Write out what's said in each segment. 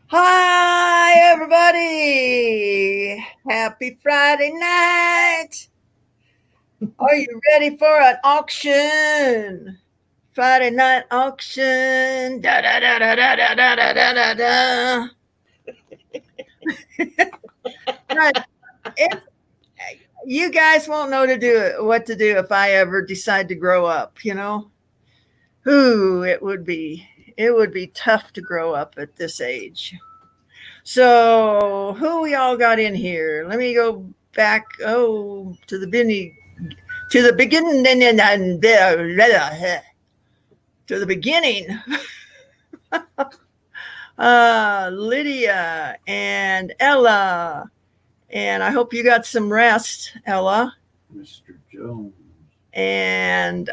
Hi, everybody. Happy Friday night. Are you ready for an auction? Friday night auction. Da da da da da da da da da da. But if you guys won't know what to do if I ever decide to grow up, Ooh, it would be tough to grow up at this age. So who we all got in here? Let me go back. To the beginning, to the beginning. Lydia and Ella, and I hope you got some rest, Ella. Mr. Jones. And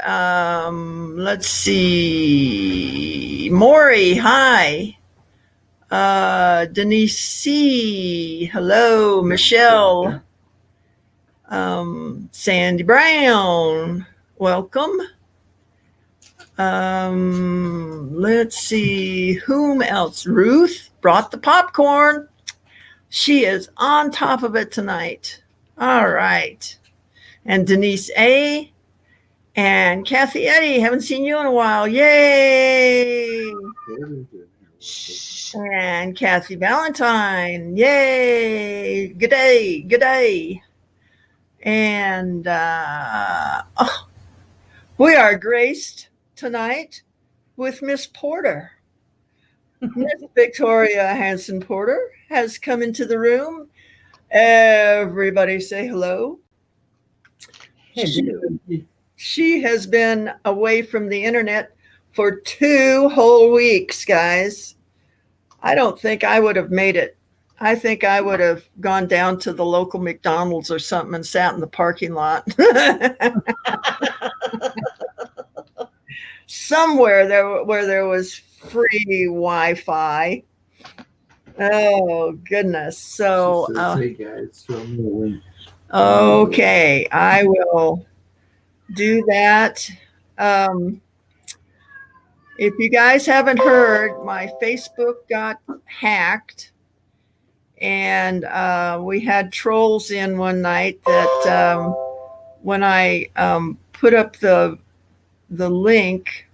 let's see, Maury, hi. Denise C. Hello, Michelle. Sandy Brown. Welcome. Let's see, whom else? Ruth brought the popcorn. She is on top of it tonight. All right. And Denise A. And Kathy Eddy. Haven't seen you in a while. Yay. And Kathy Valentine. Yay. Good day. Good day. And we are graced tonight with Miss Porter. Miss Victoria Hanson Porter has come into the room. Everybody say hello. She has been away from the internet for 2 whole weeks, guys. I don't think I would have made it. I think I would have gone down to the local McDonald's or something and sat in the parking lot. Somewhere there where there was free Wi-Fi. Oh goodness. So hey guys, show me a link. Okay, I will do that. If you guys haven't heard, my Facebook got hacked, and we had trolls in one night that when I put up the link,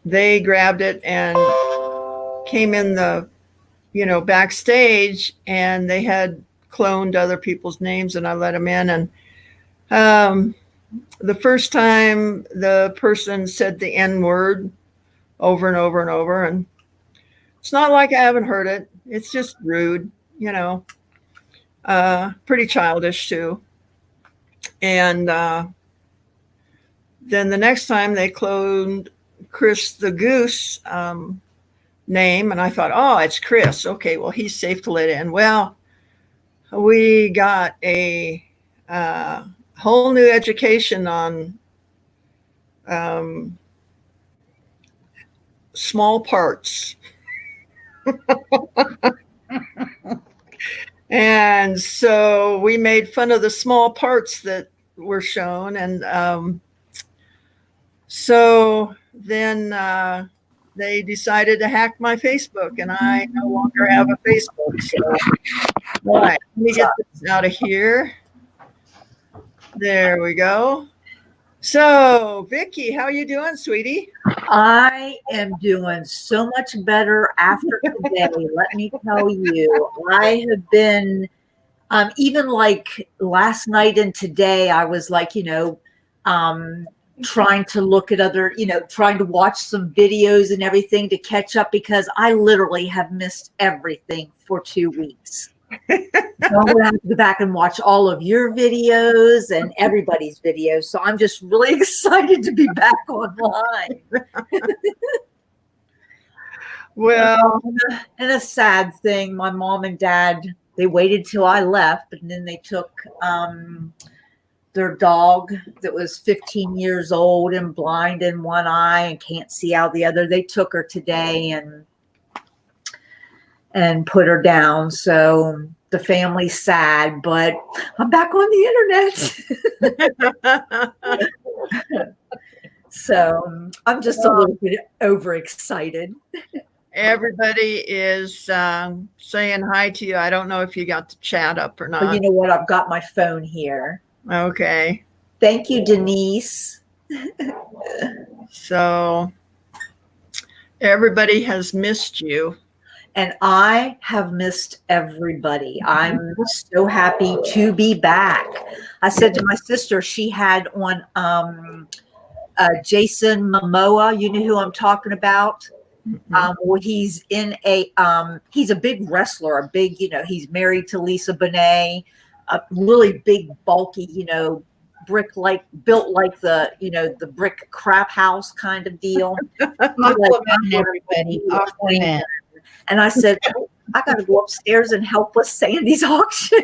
they grabbed it and came in the backstage, and they had cloned other people's names, and I let them in. And the first time the person said the N word over and over and over, and it's not like I haven't heard it. It's just rude, pretty childish too. And then the next time they cloned Chris the Goose name, and I thought, oh, it's Chris. Okay, well, he's safe to let in. Well, we got a whole new education on small parts. And so we made fun of the small parts that were shown. And so then they decided to hack my Facebook, and I no longer have a Facebook. So, all right, let me get this out of here. There we go. So, Vicki, how are you doing, sweetie? I am doing so much better after today. Let me tell you, I have been, even like last night and today, I was like, trying to look at other, trying to watch some videos and everything to catch up, because I literally have missed everything for 2 weeks. So I'm going to have to go back and watch all of your videos and everybody's videos. So I'm just really excited to be back online. Well, and a sad thing, my mom and dad, they waited till I left, and then they took their dog that was 15 years old and blind in one eye and can't see out the other. They took her today and put her down. So the family's sad, but I'm back on the internet. So I'm just a little bit overexcited. Everybody is saying hi to you. I don't know if you got the chat up or But you not. know what? I've got my phone here. Okay. Thank you, Denise. So everybody has missed you. And I have missed everybody. I'm so happy to be back. I said to my sister, she had on Jason Momoa. You know who I'm talking about? Well, he's in he's a big wrestler, a big, he's married to Lisa Bonet, a really big, bulky, brick like built like the brick crap house kind of deal. Compliment everybody. Compliment. And I said, "Oh, I got to go upstairs and help with Sandy's auction."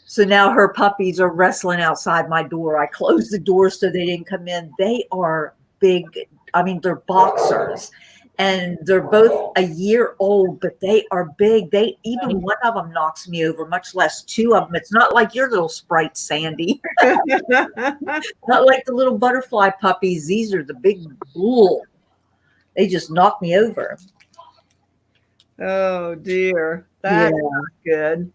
So now her puppies are wrestling outside my door. I closed the door so they didn't come in. They are big. I mean, they're boxers, and they're both a year old, but they are big. Even one of them knocks me over, much less two of them. It's not like your little sprite, Sandy. Not like the little butterfly puppies. These are the big bull. They just knock me over. Oh dear. That's not good.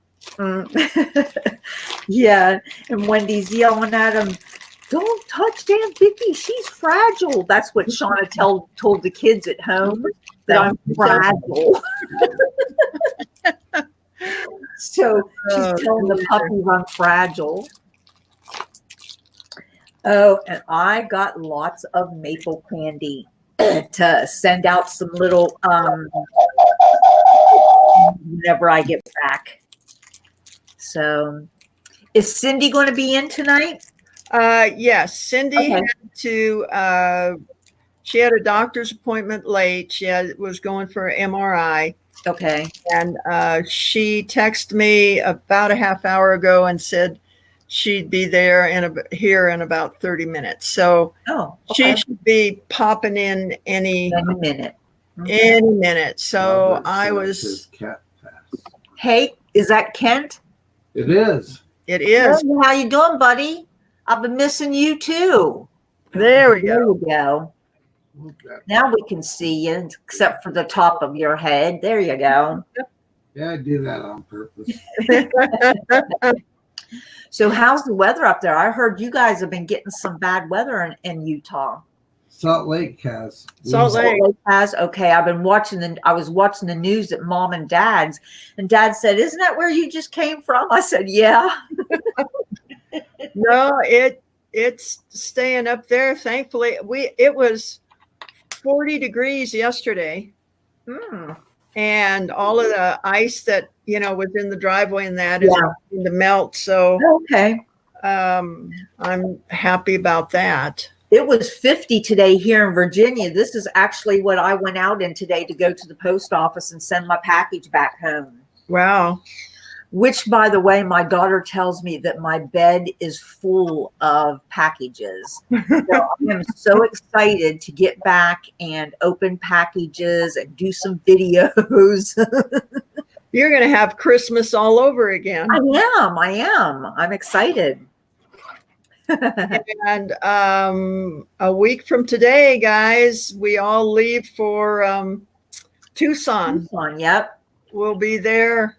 Yeah. And Wendy's yelling at him, "Don't touch Aunt Vicky. She's fragile." That's what Shauna told the kids at home, that I'm fragile. So she's telling the puppies I'm fragile. Oh, and I got lots of maple candy to send out some little whenever I get back. So is Cindy going to be in tonight? Yes, Cindy had to she had a doctor's appointment late. She was going for an MRI. Okay. And she texted me about a half hour ago and said she'd be there here in about 30 minutes. So she should be popping in any minute. Any minute. So I was. Cat pass. Hey, is that Kent? It is. It is. Hey, how you doing, buddy? I've been missing you too. There we go. There we go. Now we can see you, except for the top of your head. There you go. Yeah, I do that on purpose. So how's the weather up there? I heard you guys have been getting some bad weather in Utah. Salt Lake has. Salt Lake has. Okay, I was watching the news at Mom and Dad's, and Dad said, "Isn't that where you just came from?" I said, "Yeah." No, it's staying up there. Thankfully, it was 40 degrees yesterday. And all of the ice that was in the driveway and that is starting to melt. So I'm happy about that. It was 50 today here in Virginia. This is actually what I went out in today to go to the post office and send my package back home. Wow. Which, by the way, my daughter tells me that my bed is full of packages. So I am so excited to get back and open packages and do some videos. You're going to have Christmas all over again. I am. I'm excited. And a week from today, guys, we all leave for Tucson. Yep. We'll be there.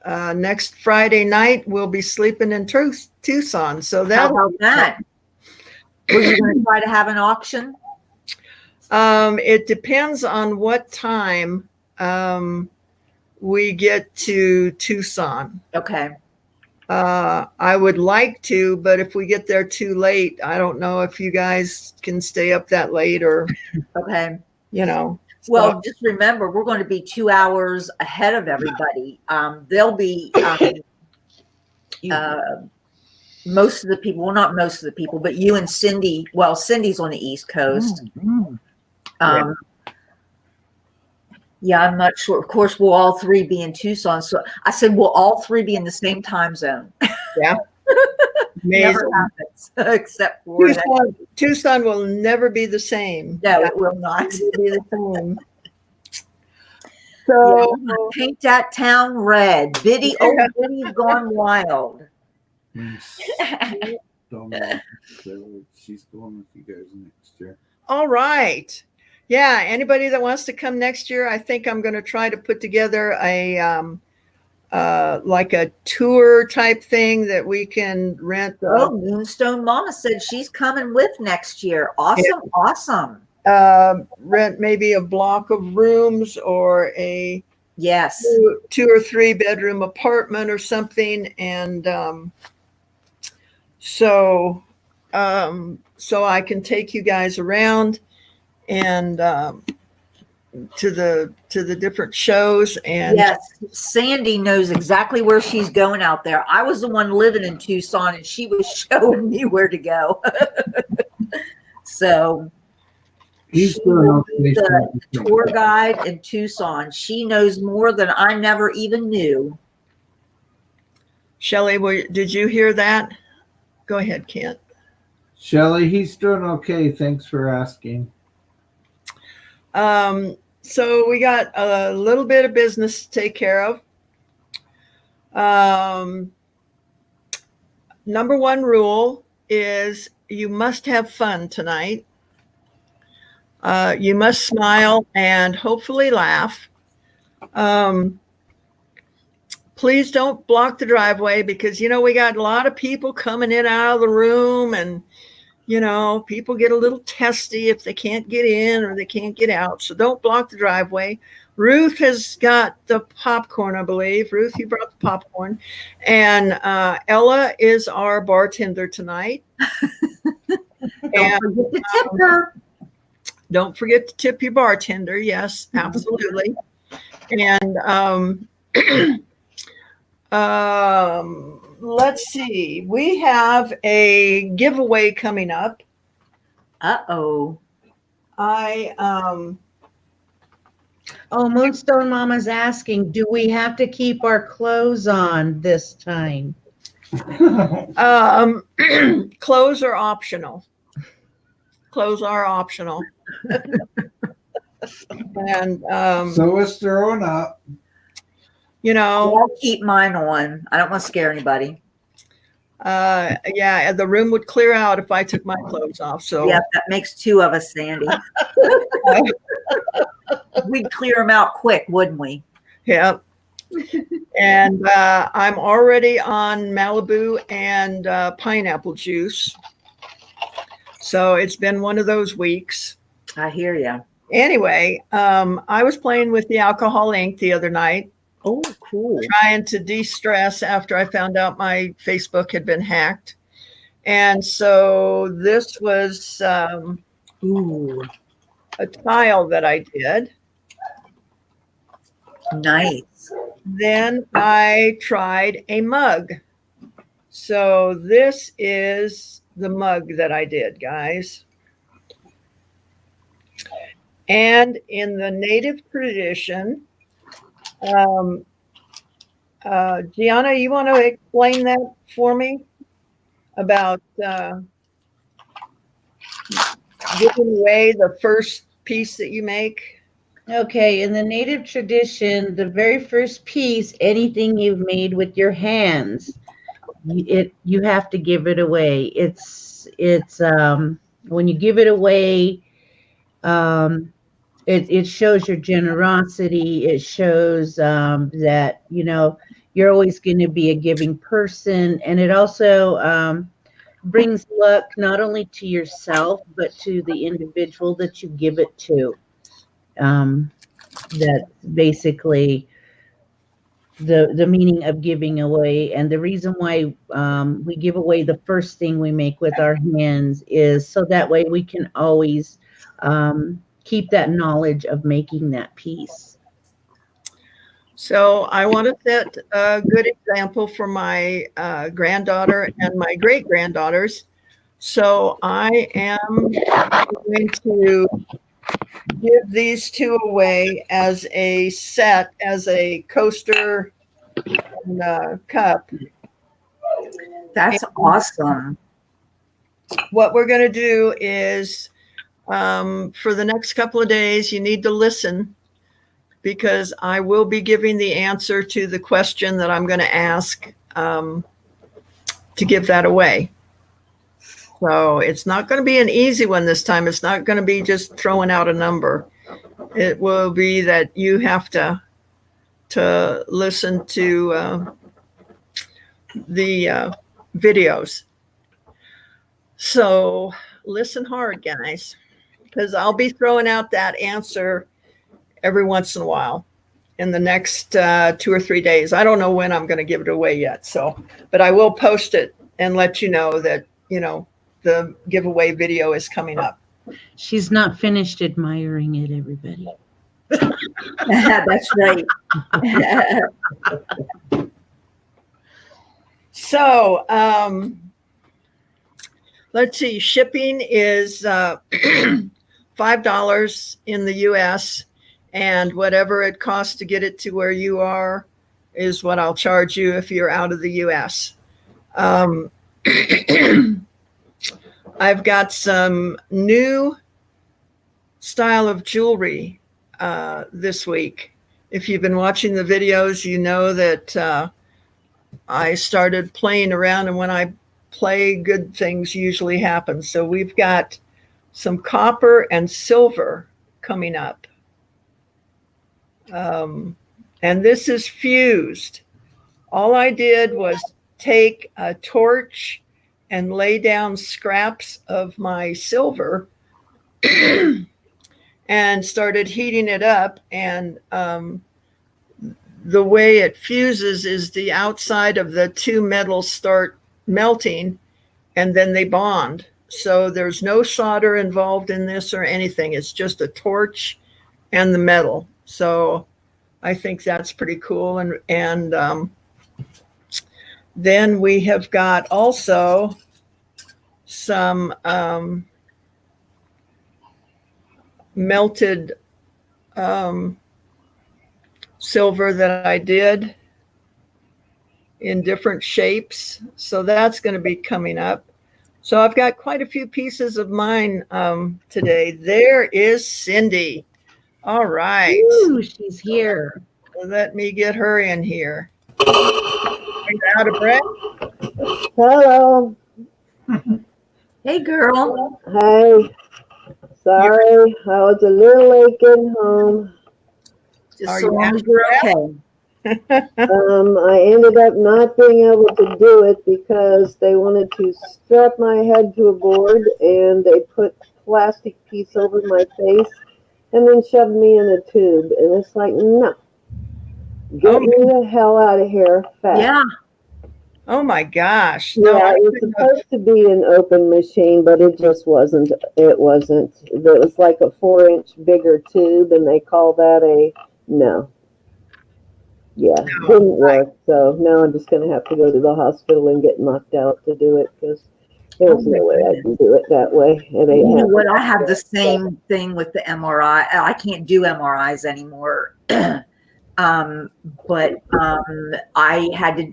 Next Friday night, we'll be sleeping in Tucson. So how about that? Were you going to try to have an auction? It depends on what time we get to Tucson. Okay. I would like to, but if we get there too late, I don't know if you guys can stay up that late or, okay. Well, just remember, we're going to be 2 hours ahead of everybody. They'll be most of the people, well, not most of the people, but you and Cindy. Well, Cindy's on the East Coast. Yeah, I'm not sure. Of course, we'll all three be in Tucson. So I said, we'll all three be in the same time zone. Yeah. Never happens, except for Tucson will never be the same. No, it will not be the same. So paint that town red. Biddy's gone wild. don't know. So she's going with you guys next year. All right. Yeah. Anybody that wants to come next year, I think I'm going to try to put together a like a tour type thing that we can rent. Oh, Moonstone Mama said she's coming with next year. Awesome, awesome. Rent maybe a block of rooms or a Yes. two or three bedroom apartment or something, and so I can take you guys around and to the different shows. And Yes, Sandy knows exactly where she's going out there. I was the one living in Tucson, and she was showing me where to go. So He's she doing will be okay. the tour guide in Tucson. She knows more than I never even knew. Shelley, did you hear that? Go ahead, Kent. Shelly, he's doing okay. Thanks for asking. So we got a little bit of business to take care of. Number one rule is you must have fun tonight. You must smile and hopefully laugh. Please don't block the driveway because, we got a lot of people coming in and out of the room, and, people get a little testy if they can't get in or they can't get out. So don't block the driveway. Ruth has got the popcorn, I believe. Ruth, you brought the popcorn. And Ella is our bartender tonight. Don't forget to tip her. Don't forget to tip your bartender. Yes, absolutely. And let's see. We have a giveaway coming up. Uh-oh. Oh, Moonstone Mama's asking, do we have to keep our clothes on this time? Clothes are optional. Clothes are optional. And So it's throwing up. I'll keep mine on. I don't want to scare anybody. yeah, the room would clear out if I took my clothes off. So Yeah, that makes two of us, Sandy. We'd clear them out quick, wouldn't we? yeah. And I'm already on Malibu and pineapple juice. So it's been one of those weeks. I hear you. Anyway, I was playing with the Alcohol Inc. the other night, Oh, cool. trying to de-stress after I found out my Facebook had been hacked. And so this was Ooh, a tile that I did. nice. Then I tried a mug. So this is the mug that I did, guys. And in the native tradition, Gianna, you want to explain that for me about giving away the first piece that you make? Okay, in the native tradition, the very first piece, anything you've made with your hands, you have to give it away. It's when you give it away, it shows your generosity. It shows that you're always going to be a giving person, and it also brings luck not only to yourself but to the individual that you give it to. That's basically the meaning of giving away. And the reason why we give away the first thing we make with our hands is so that way we can always keep that knowledge of making that piece. So I want to set a good example for my granddaughter and my great-granddaughters. So I am going to give these two away as a set, as a coaster and a cup. That's awesome. What we're going to do is for the next couple of days, you need to listen because I will be giving the answer to the question that I'm going to ask to give that away. So it's not going to be an easy one this time. It's not going to be just throwing out a number. It will be that you have to listen to the videos. So listen hard, guys, because I'll be throwing out that answer every once in a while in the next 2 or 3 days. I don't know when I'm going to give it away yet. So, but I will post it and let you know that, the giveaway video is coming up. She's not finished admiring it, everybody. That's right. So, let's see, shipping is $5 in the US, and whatever it costs to get it to where you are is what I'll charge you if you're out of the US. I've got some new style of jewelry this week. If you've been watching the videos, you know that I started playing around, and when I play, good things usually happen. So we've got some copper and silver coming up. And this is fused. All I did was take a torch and lay down scraps of my silver and started heating it up. And the way it fuses is the outside of the two metals start melting and then they bond. So there's no solder involved in this or anything. It's just a torch and the metal. So I think that's pretty cool. And then we have got also some melted silver that I did in different shapes. So that's going to be coming up. So I've got quite a few pieces of mine today. There is Cindy. All right. Ooh, she's here. Let me get her in here. Are you out of breath? Hello. Hey, girl. Hi. Sorry, I was a little late getting home. Just Are so you long out as of you're breath? okay. I ended up not being able to do it because they wanted to strap my head to a board and they put plastic piece over my face and then shoved me in a tube. And it's like, no. Get me the hell out of here fast. Yeah. Oh my gosh. No, Yeah, I it was couldn't have- supposed to be an open machine, but it just wasn't. It wasn't. It was like a 4-inch bigger tube, and they call that a no. Yeah, No, didn't work. So now I'm just going to have to go to the hospital and get knocked out to do it because there's no way I can do it that way. It ain't You know what? I happening. have the same thing with the MRI. I can't do MRIs anymore. But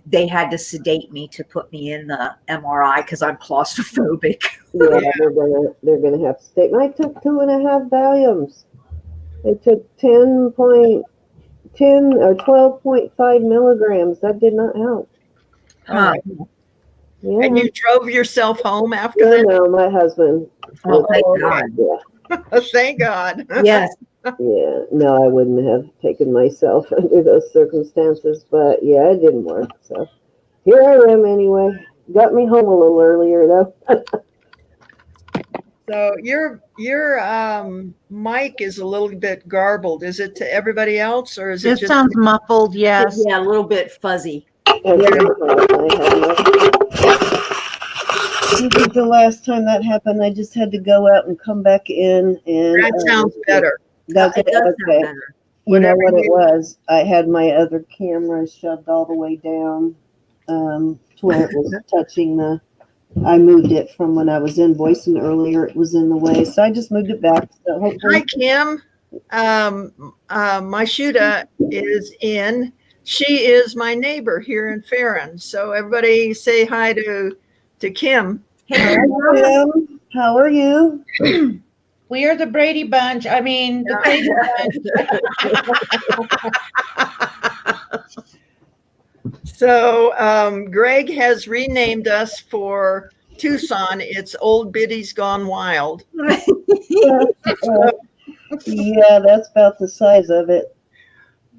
they had to sedate me to put me in the MRI because I'm claustrophobic. Yeah, they're gonna have to stay. I took 2.5 Valiums. I took 10 or 12.5 milligrams. That did not help. Huh. Yeah. And you drove yourself home after No, that? no, my husband. Oh, thank okay. God. Yeah, Thank God. Yes. yeah. No, I wouldn't have taken myself under those circumstances, but yeah, it didn't work. So here I am anyway. Got me home a little earlier though. So your mic is a little bit garbled. Is it to everybody else or is it It just sounds muffled, yes. Yeah, a little bit fuzzy. This is the last time that happened. I just had to go out and come back in, and that sounds better? That's It does sound okay. better. You know Whatever what it you- was? I had my other camera shoved all the way down to where it was touching the. I moved it from when I was invoicing earlier. It was in the way, so I just moved it back. So Hi, hopefully, Kim. My Shuda is in. She is my neighbor here in Farron. So everybody say hi to Kim. Hey, Kim, how are you? We are the Brady Bunch. I mean, the Brady Bunch. So Greg has renamed us for Tucson, it's Old Biddy's Gone Wild. Yeah, that's about the size of it.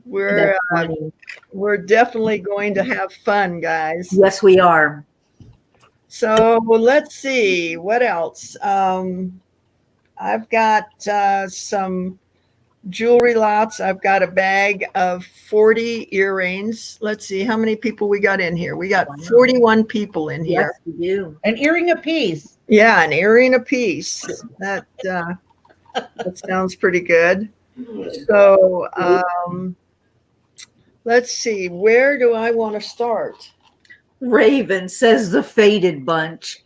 We're That's funny. we're definitely going to have fun, guys. Yes, we are. So let's see what else. I've got some jewelry lots. I've got a bag of 40 earrings. Let's see how many people we got in here. We got 41 people in Yes, here. we do. An earring apiece. Yeah, an earring apiece. That sounds pretty good. So let's see. Where do I want to start? Raven says the faded bunch.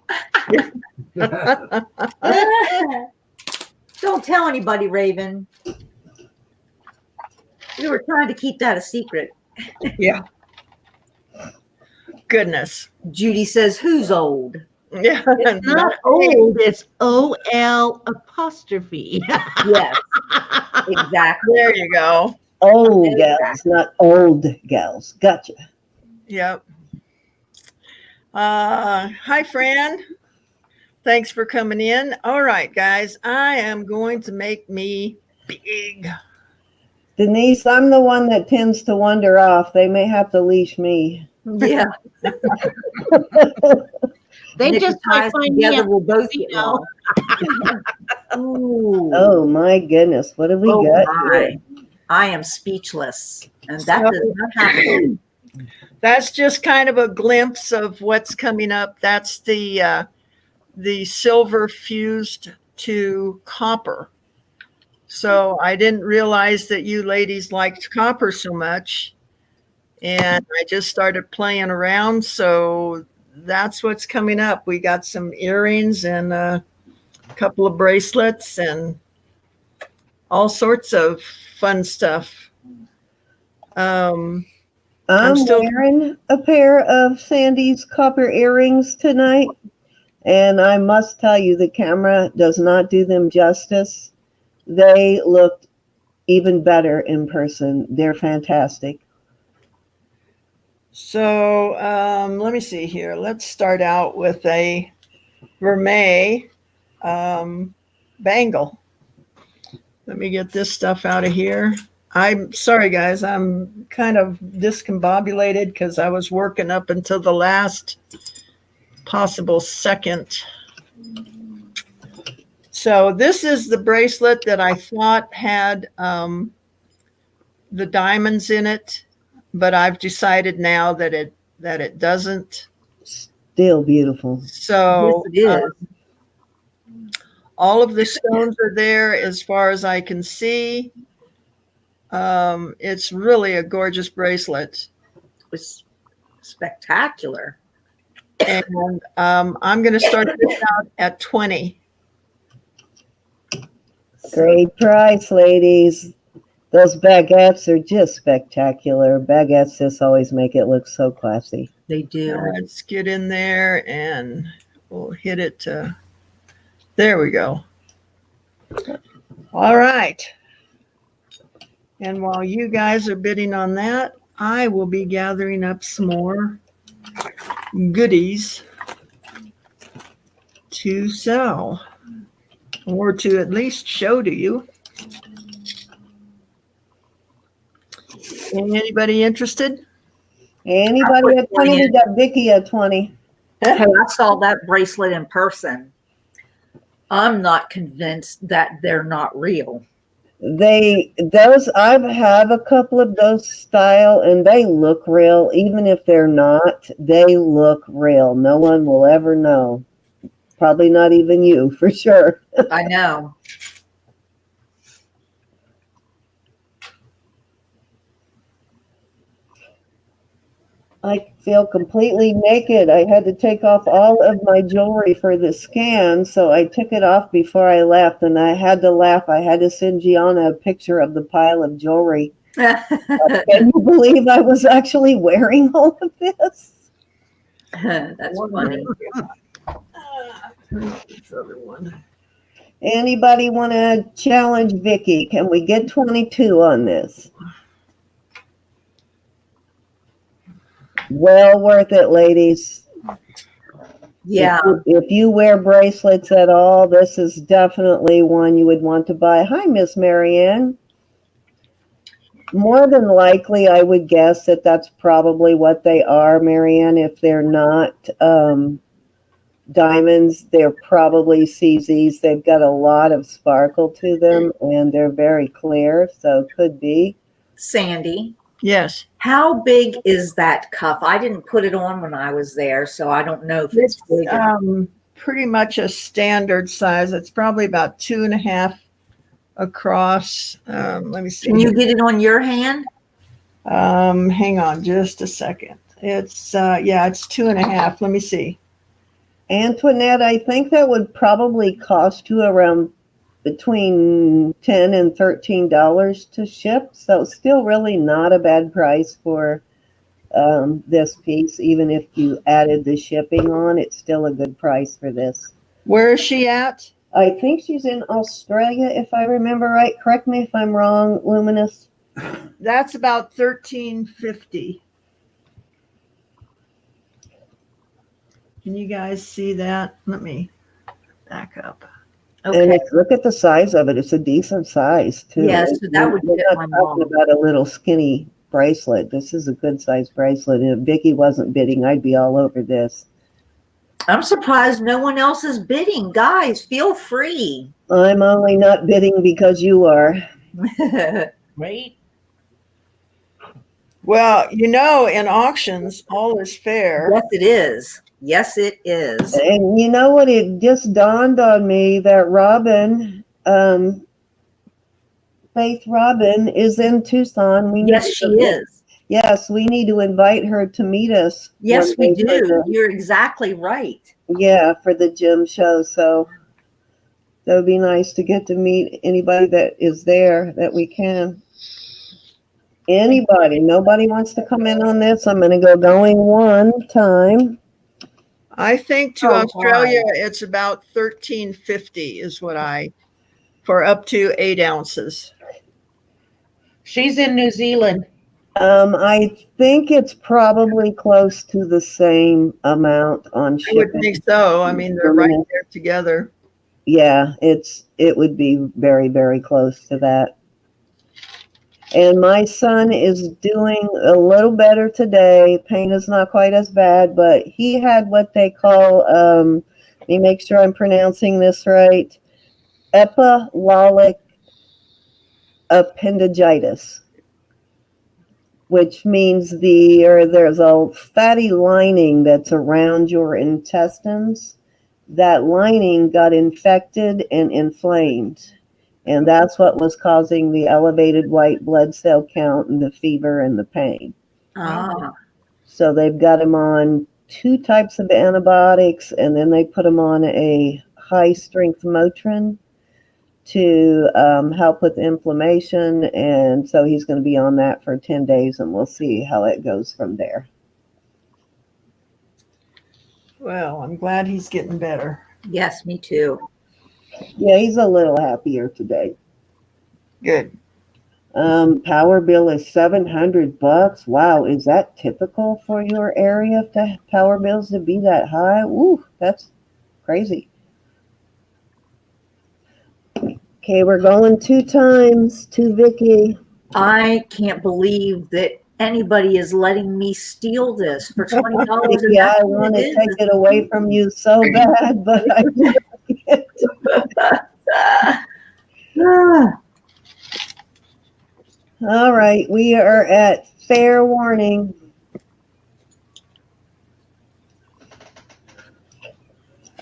Don't tell anybody, Raven. We were trying to keep that a secret. Yeah. Goodness. Judy says, who's old? Yeah. It's not old, it's OL apostrophe. Yes, exactly. There you go. Old gals, not old gals. Gotcha. Yep. Hi, Fran. Thanks for coming in. All right, guys, I am going to make me big. Denise, I'm the one that tends to wander off. They may have to leash me. Yeah. They Nick just and might Ty's find me together. out, We'll both you get know. one. Ooh. Oh my goodness, what have we Oh got my. here? I am speechless. And that does not happen. That's just kind of a glimpse of what's coming up. That's the silver fused to copper. So I didn't realize that you ladies liked copper so much. And I just started playing around. So that's what's coming up. We got some earrings and a couple of bracelets and all sorts of fun stuff. I'm still- wearing a pair of Sandy's copper earrings tonight, and I must tell you, the camera does not do them justice. They looked even better in person. They're fantastic. So let me see here. Let's start out with a Vermeil bangle. Let me get this stuff out of here. I'm sorry, guys. I'm kind of discombobulated because I was working up until the last possible second. So this is the bracelet that I thought had the diamonds in it, but I've decided now that it doesn't. Still beautiful. So Yes, it is. all of the stones are there as far as I can see. It's really a gorgeous bracelet. It's spectacular. And I'm going to start this out at 20. Great price, ladies. Those baguettes are just spectacular. Baguettes just always make it look so classy. They do. Let's get in there and we'll hit it. There we go. All right. And while you guys are bidding on that, I will be gathering up some more goodies to sell or to at least show to you. Anybody interested? Anybody at 20? We got Vicky at 20. Hey, I saw that bracelet in person. I'm not convinced that they're not real. I have a couple of those style, and they look real. Even if they're not, they look real. No one will ever know. Probably not even you, for sure. I know. I feel completely naked. I had to take off all of my jewelry for the scan, so I took it off before I left, and I had to laugh. I had to send Gianna a picture of the pile of jewelry. Can you believe I was actually wearing all of this? That's funny. This other one. Anybody want to challenge Vicky? Can we get 22 on this? Well worth it, ladies. Yeah. If you wear bracelets at all, this is definitely one you would want to buy. Hi, Miss Marianne. More than likely, I would guess that that's probably what they are, Marianne. If they're not diamonds, they're probably CZs. They've got a lot of sparkle to them, and they're very clear, so could be. Sandy, Yes. how big is that cuff? I didn't put it on when I was there, so I don't know if it's big. Pretty much a standard size. It's probably about 2.5 across. Let me see. Can you get it on your hand? Hang on just a second. It's it's 2.5. Let me see. Antoinette, I think that would probably cost you around between $10 and $13 to ship. So still really not a bad price for this piece. Even if you added the shipping on, it's still a good price for this. Where is she at? I think she's in Australia, if I remember right. Correct me if I'm wrong, Luminous. That's about $13.50. Can you guys see that? Let me back up. And Okay. look at the size of it. It's a decent size, too. Yes, that would We're fit not my talking mom. about a little skinny bracelet. This is a good size bracelet. And if Vicky wasn't bidding, I'd be all over this. I'm surprised no one else is bidding. Guys, feel free. I'm only not bidding because you are. Right? Well, in auctions, all is fair. Yes, it is. Yes, it is. And you know what? It just dawned on me that Robin, Faith Robin, is in Tucson. Yes, she is. Yes, we need to invite her to meet us. Yes, we one day for do. You're exactly right. for the gym show. So that would be nice to get to meet anybody that is there that we can. Anybody. Nobody wants to come in on this. I'm going to go going one time. I think to Oh, Australia, wow. it's about $13.50 is what for up to 8 ounces. She's in New Zealand. I think it's probably close to the same amount on I would shipping. think so. I mean, they're right there together. Yeah, it would be very, very close to that. And my son is doing a little better today. Pain is not quite as bad, but he had what they call, let me make sure I'm pronouncing this right, epilolic appendicitis, which means there's a fatty lining that's around your intestines. That lining got infected and inflamed. And that's what was causing the elevated white blood cell count and the fever and the pain. Ah, So they've got him on 2 types of antibiotics, and then they put him on a high-strength Motrin to help with inflammation. And so he's going to be on that for 10 days, and we'll see how it goes from there. Well, I'm glad he's getting better. yes, me too. Yeah, he's a little happier today. Good. Power bill is $700. Wow, is that typical for your area to power bills to be that high? Ooh, that's crazy. Okay, we're going 2 times to Vicky. I can't believe that anybody is letting me steal this for $20. And Yeah, that's I what want to it take it away from you so bad, but I can't. Ah, All right, we are at fair warning.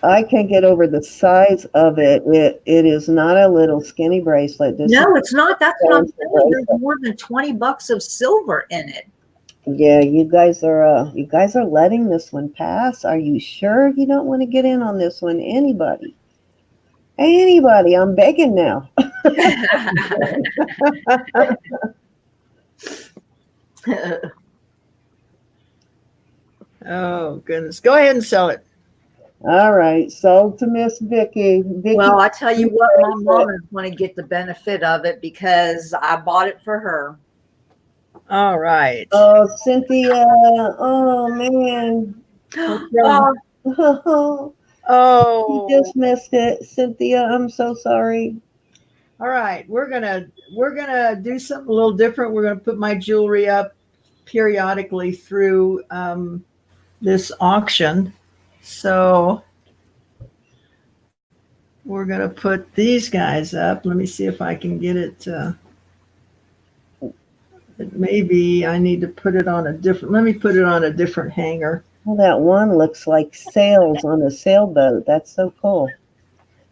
I can't get over the size of it. It is not a little skinny bracelet. This no, is, it's not. That's what I'm saying. There's more than $20 of silver in it. yeah, you guys are letting this one pass. Are you sure you don't want to get in on this one? Anybody, I'm begging now. Oh, goodness. Go ahead and sell it. All right, sold to Miss Vicky. Well, I tell you what, my mom is going to get the benefit of it because I bought it for her. All right. Oh, Cynthia. Oh man. Oh, Oh, Oh, you just missed it, Cynthia. I'm so sorry. all right. We're gonna do something a little different. We're gonna put my jewelry up periodically through this auction. So we're gonna put these guys up. Let me see if I can get it. Maybe I need to put it on a different. Let me put it on a different hanger. Well, that one looks like sails on a sailboat. That's so cool.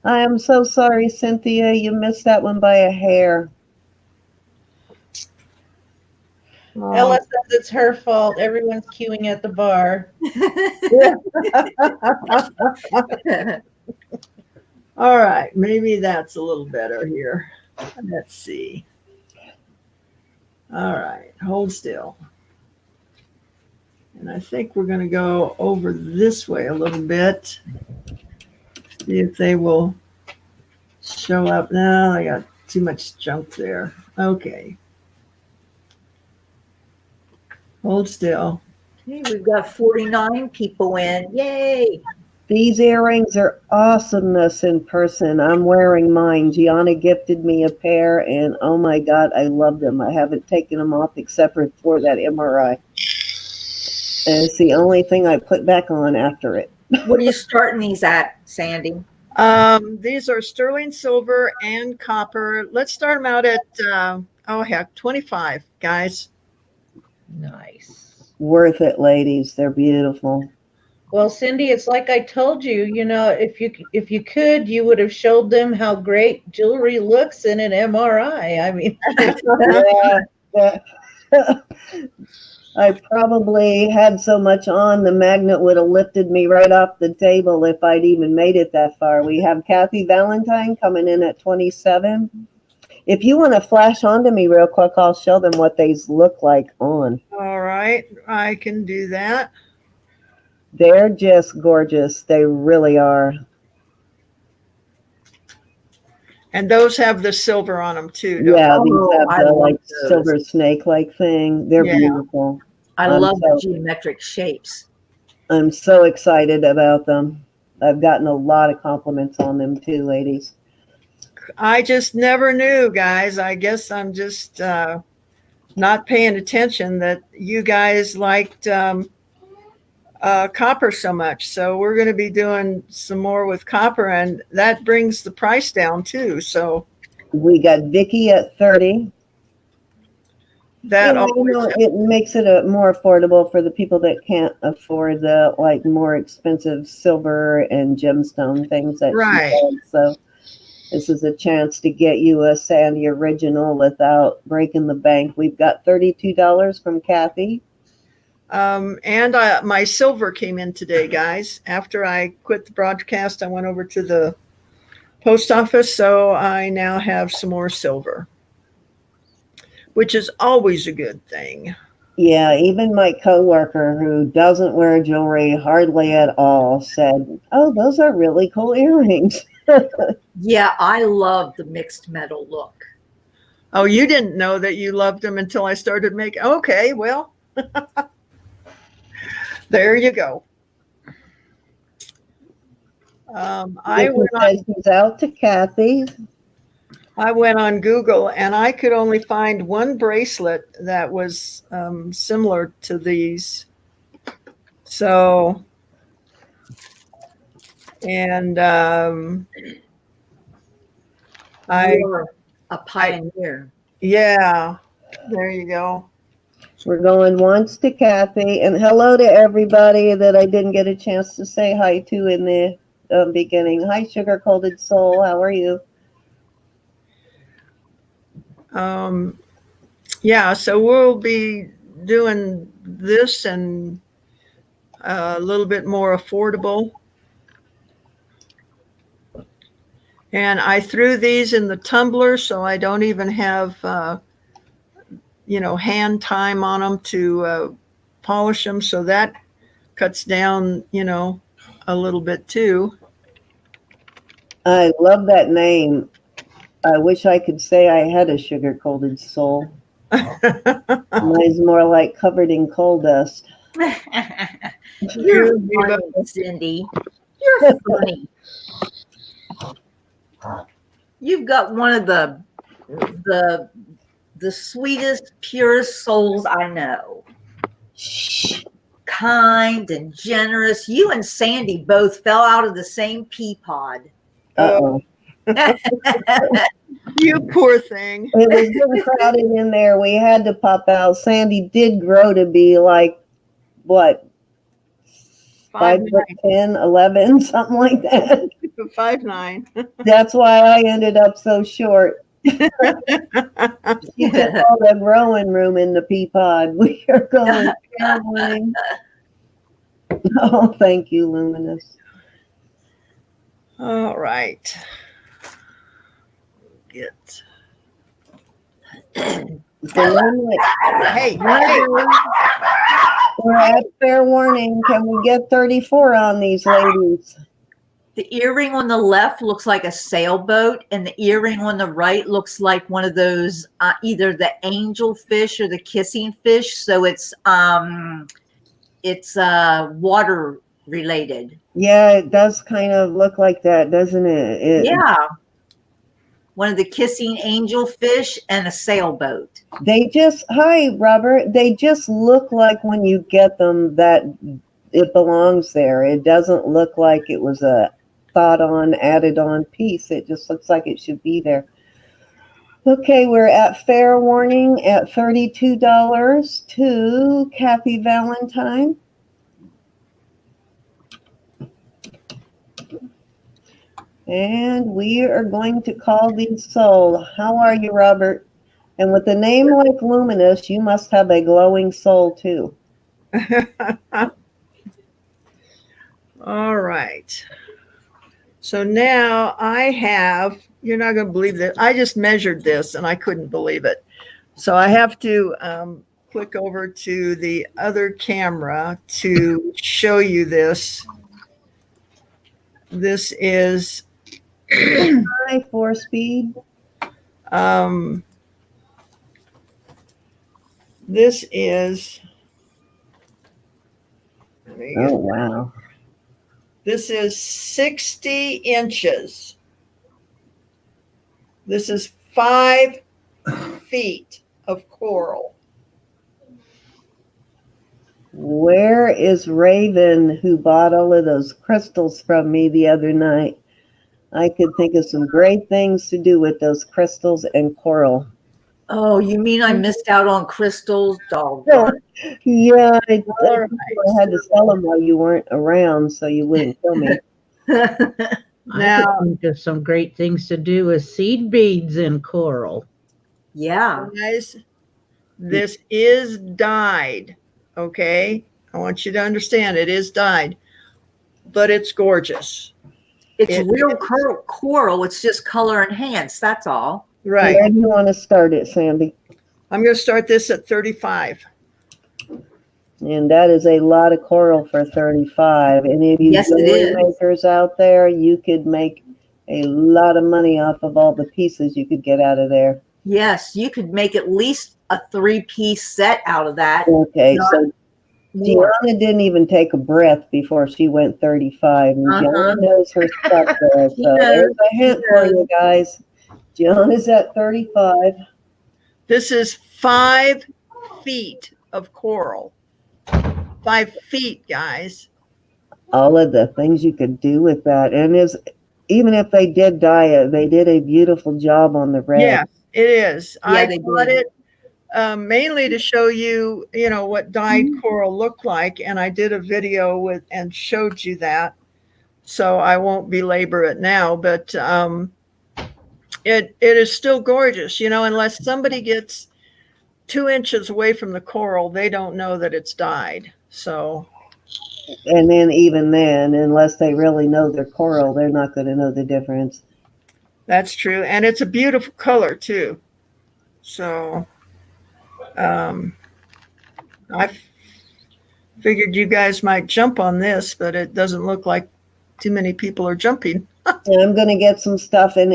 I am so sorry, Cynthia. You missed that one by a hair. Ella says it's her fault. Everyone's queuing at the bar. All right, maybe that's a little better here. Let's see. All right, hold still. And I think we're going to go over this way a little bit. See if they will show up. No, I got too much junk there. Okay. Hold still. Okay, we've got 49 people in. Yay! These earrings are awesomeness in person. I'm wearing mine. Gianna gifted me a pair, and oh my God, I love them. I haven't taken them off except for that MRI. And it's the only thing I put back on after it. What are you starting these at, Sandy? These are sterling silver and copper. Let's start them out at 25, guys. Nice. Worth it, ladies. They're beautiful. Well, Cindy, it's like I told you, if you could, you would have showed them how great jewelry looks in an MRI. I mean, I probably had so much on, the magnet would have lifted me right off the table if I'd even made it that far. We have Kathy Valentine coming in at 27. If you want to flash onto me real quick, I'll show them what these look like on. All right, I can do that. They're just gorgeous. They really are. And those have the silver on them too. Yeah, Don't these have I the love like those. silver snake-like thing. They're Yeah. beautiful. I I'm love the so- geometric shapes. I'm so excited about them. I've gotten a lot of compliments on them too, ladies. I just never knew, guys. I guess I'm just not paying attention that you guys liked copper so much. So we're going to be doing some more with copper, and that brings the price down too. So We got Vicky at 30. that It makes it more affordable for the people that can't afford the more expensive silver and gemstone things that Right. she does. So this is a chance to get you a Sandy original without breaking the bank. We've got $32 from Kathy. and my silver came in today, guys. After I quit the broadcast, I went over to the post office, so I now have some more silver, which is always a good thing. Yeah, even my coworker who doesn't wear jewelry hardly at all said, "Oh, those are really cool earrings." Yeah, I love the mixed metal look. Oh, you didn't know that you loved them until I started making. Okay, well, there you go. I Vicky went on, says he's out to Kathy. I went on Google and I could only find one bracelet that was similar to these. So, and You're a pioneer. yeah, there you go. We're going once to Kathy, and hello to everybody that I didn't get a chance to say hi to in the beginning. Hi, Sugar Coated Soul. How are you? Yeah, so we'll be doing this and a little bit more affordable. And I threw these in the tumbler, so I don't even have, hand time on them to polish them. So that cuts down, a little bit too. I love that name. I wish I could say I had a Sugar Coated Soul. Mine's more like covered in coal dust. You're You funny, Cindy. You're funny. You've got one of the sweetest, purest souls I know. Kind and generous. You and Sandy both fell out of the same pea pod. Uh-oh. You poor thing. It was getting crowded in there. We had to pop out. Sandy did grow to be like, what, 5'10", 11, something like that. 5'9". That's why I ended up so short. She took all the growing room in the pea pod. We are going traveling. Oh, thank you, Luminous. All right. Get. Hey, hey. We're at fair warning. Can we get 34 on these ladies? The earring on the left looks like a sailboat, and the earring on the right looks like one of those either the angel fish or the kissing fish. So it's water related. Yeah, it does kind of look like that, doesn't it? Yeah, one of the kissing angel fish and a sailboat. Hi, Robert. They just look like when you get them that it belongs there. It doesn't look like it was a thought on, added on piece. It just looks like it should be there. Okay, we're at fair warning at $32 to Kathy Valentine. And we are going to call these sold. How are you, Robert? And with a name like Luminous, you must have a glowing soul too. All right. So now I have, you're not going to believe this. I just measured this and I couldn't believe it. So I have to click over to the other camera to show you this. This is Hi, 4-speed. This is, Oh, wow. This is 60 inches. This is 5 feet of coral. Where is Raven, who bought all of those crystals from me the other night? I could think of some great things to do with those crystals and coral. Oh, you mean I missed out on crystals? Dog. Yeah, I All right. had to sell them while you weren't around so you wouldn't kill me. Now- I think there's some great things to do with seed beads and coral. Yeah. Guys, this is dyed, okay? I want you to understand it is dyed, but it's gorgeous. It's real coral. It's just color enhanced. That's all. Right. Where do you want to start it, Sandy? I'm going to start this at 35. And that is a lot of coral for 35. And if you Yes, it is. makers out there, you could make a lot of money off of all the pieces you could get out of there. Yes, you could make at least a 3-piece set out of that. Okay, Not so more. Gianna didn't even take a breath before she went 35. And Uh-huh. Gianna knows her stuff there. She So knows, there's a hint she for knows. you guys. Gianna's at 35. This is 5 feet of coral. 5 feet, guys. All of the things you could do with that. And even if they did dye it, they did a beautiful job on the red. Yeah, it is. Yeah, I they bought did. it mainly to show you, what dyed coral looked like. And I did a video and showed you that. So I won't belabor it now, but it is still gorgeous, unless somebody gets 2 inches away from the coral, they don't know that it's dyed. So, And then even then, unless they really know their coral, they're not going to know the difference. that's true. And it's a beautiful color too. So, I figured you guys might jump on this, but it doesn't look like too many people are jumping. And I'm going to get some stuff in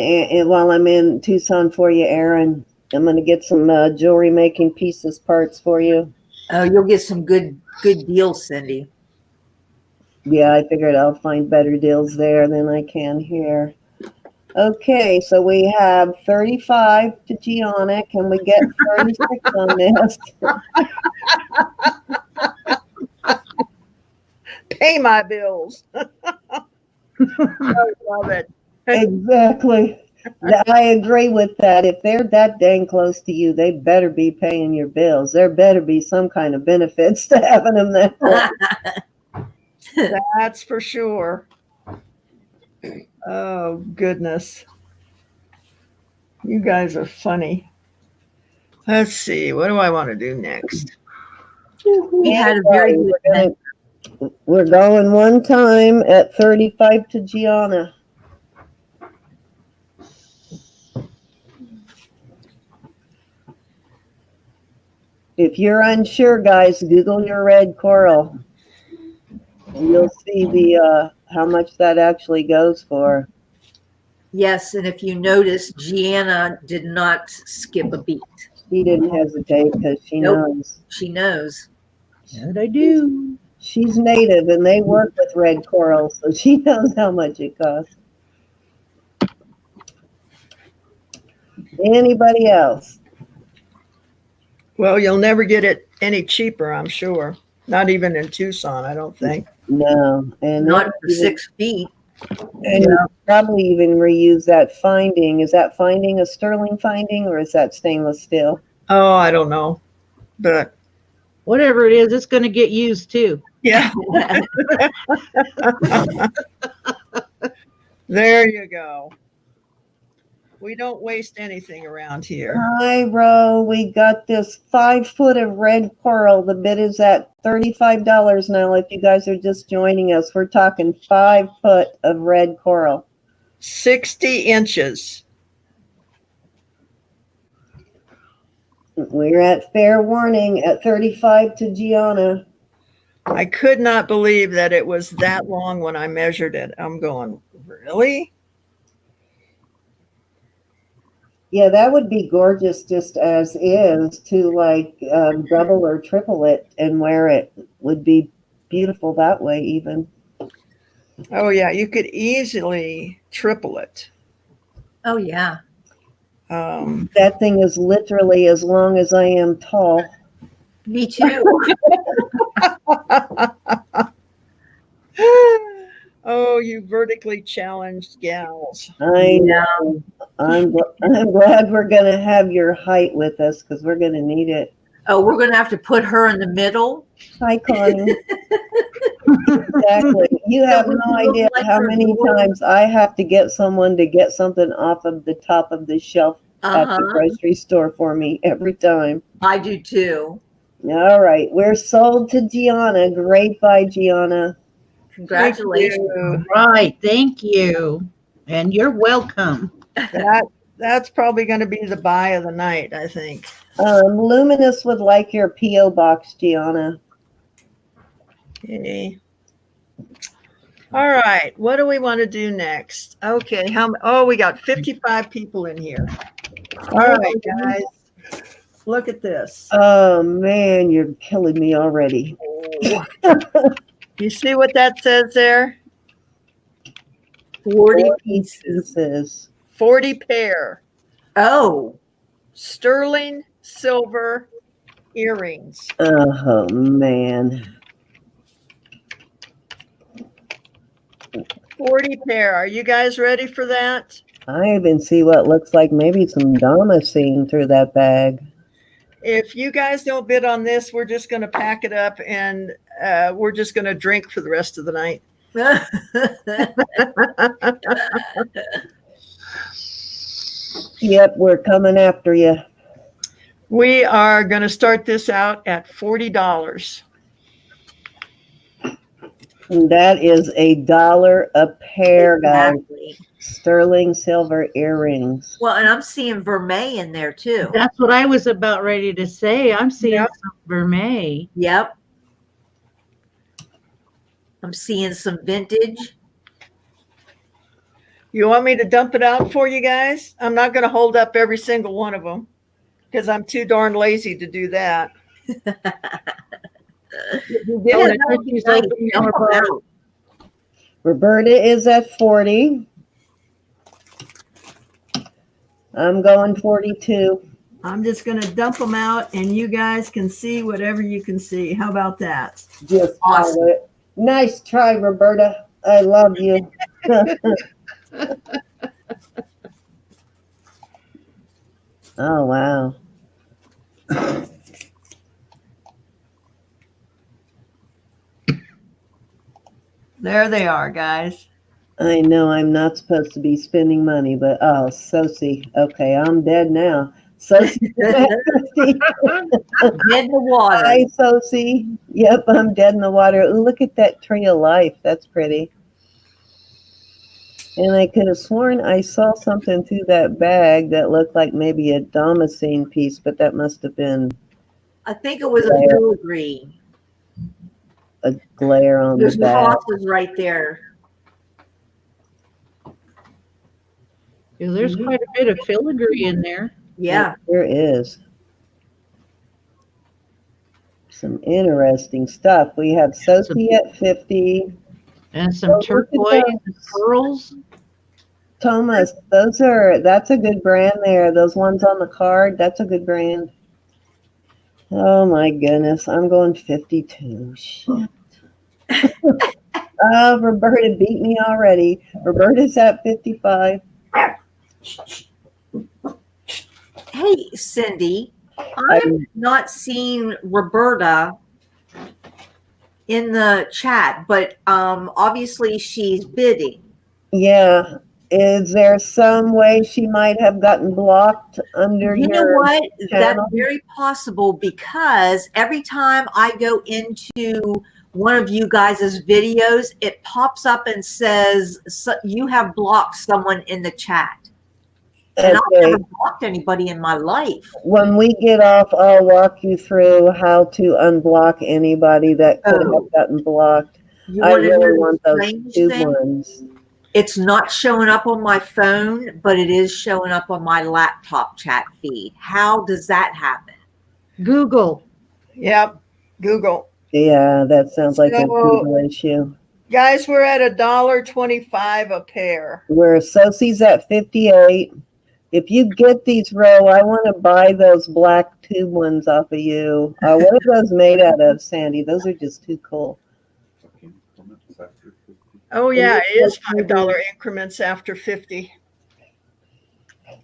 while I'm in Tucson for you, Aaron. I'm going to get some jewelry making pieces parts for you. Oh, you'll get some good deals, Cindy. Yeah, I figured I'll find better deals there than I can here. Okay, so we have 35 to Gianna. Can we get 36 on this? Pay my bills. I love it. Exactly. I agree with that. If they're that dang close to you, they better be paying your bills. There better be some kind of benefits to having them that close. That's for sure. Oh, goodness. You guys are funny. Let's see. What do I want to do next? We had a very good night. We're going one time at 35 to Gianna. If you're unsure, guys, Google your red coral. And you'll see the how much that actually goes for. Yes, and if you notice, Gianna did not skip a beat. She didn't hesitate because she Nope. knows. She knows. That I do. She's native and they work with red coral, so she knows how much it costs. Anybody else? Well, you'll never get it any cheaper, I'm sure. Not even in Tucson, I don't think. No. And Not then for 6 feet. And you probably even reuse that finding. Is that finding a sterling finding or is that stainless steel? Oh, I don't know. But Whatever it is, it's going to get used too. yeah, there you go. We don't waste anything around here. Hi, Ro. We got this 5 foot of red coral. The bid is at $35 now. If you guys are just joining us, we're talking 5 foot of red coral. 60 inches. We're at fair warning at 35 to Gianna. I could not believe that it was that long when I measured it. I'm going, really? Yeah, that would be gorgeous just as is to like double or triple it and wear it would be beautiful that way even. Oh, yeah, you could easily triple it. Oh, yeah. That thing is literally as long as I am tall. Me too. Oh, you vertically challenged gals. I know. I'm glad we're going to have your height with us because we're going to need it. Oh, we're going to have to put her in the middle. Hi, Connie. Exactly. You have no idea how many times I have to get someone to get something off of the top of the shelf at the grocery store for me every time. I do too. All right. We're sold to Gianna. Great buy, Gianna. Congratulations. Thank you. Right. Thank you. And you're welcome. That's probably going to be the buy of the night, I think. Luminous would like your P.O. box, Gianna. Okay. All right. What do we want to do next? Okay. We got 55 people in here. All right, guys. Look at this. Oh, man, you're killing me already. You see what that says there? 40 pieces. Pieces. 40 pair. Oh, Sterling silver earrings. Oh, man. 40 pair. Are you guys ready for that? I even see what looks like maybe some damascene through that bag. If you guys don't bid on this, we're just going to pack it up and we're just going to drink for the rest of the night. Yep, we're coming after you. We are going to start this out at $40. And that is $1 a pair, guys. Exactly. Sterling silver earrings. Well, and I'm seeing vermeil in there too. That's what I was about ready to say. I'm seeing Yep. some vermeil. Yep. I'm seeing some vintage. You want me to dump it out for you guys? I'm not going to hold up every single one of them because I'm too darn lazy to do that. You Yeah, did. that would be nice. Help 'em out. Roberta is at 40. I'm going 42. I'm just going to dump them out and you guys can see whatever you can see. How about that? Just Awesome. follow it. Nice try, Roberta. I love you. Oh, wow. There they are, guys. I know I'm not supposed to be spending money, but oh, Sosie. Okay, I'm dead now. Sosie. Dead in the water. Hi, Sosie. Yep, I'm dead in the water. Ooh, look at that tree of life. That's pretty. And I could have sworn I saw something through that bag that looked like maybe a damascene piece, but that must have been I think it was a filigree. a glare on There's the bag. crosses right there. Yeah, there's quite a bit of filigree in there. Yeah. There is some interesting stuff. We have Sophie at 50. And some Oh, look at turquoise and those. pearls. Thomas, that's a good brand there. Those ones on the card, that's a good brand. Oh my goodness, I'm going 52. Shit. Roberta beat me already. Roberta's at 55. Hey, Cindy, I'm not seeing Roberta in the chat, but obviously she's bidding. Yeah. Is there some way she might have gotten blocked under You know your what? That's channel? very possible because every time I go into one of you guys' videos, it pops up and says you have blocked someone in the chat. And I've Okay. never blocked anybody in my life. When we get off, I'll walk you through how to unblock anybody that could Oh. have gotten blocked. You I want to really know the want those strange two thing? ones. It's not showing up on my phone, but it is showing up on my laptop chat feed. How does that happen? Google. Yep. Google. Yeah, that sounds like a So- Google issue. Guys, we're at $1.25 a pair. Where Sosie's at 58. If you get these, Ro, I want to buy those black tube ones off of you. What are those made out of, Sandy? Those are just too cool. Oh yeah, it is $5 increments after 50.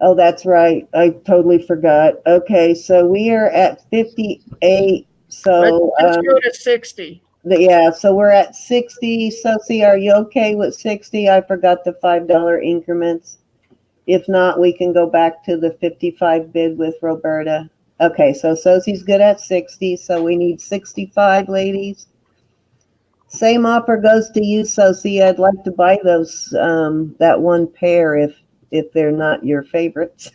Oh, that's right. I totally forgot. Okay, so we are at 58. So Let's go to 60. yeah, so we're at 60. Sosie, are you okay with 60? I forgot the $5 increments. If not, we can go back to the 55 bid with Roberta. Okay, so Sosie's good at 60, so we need 65, ladies. Same offer goes to you, Sosie. I'd like to buy those that one pair if they're not your favorites.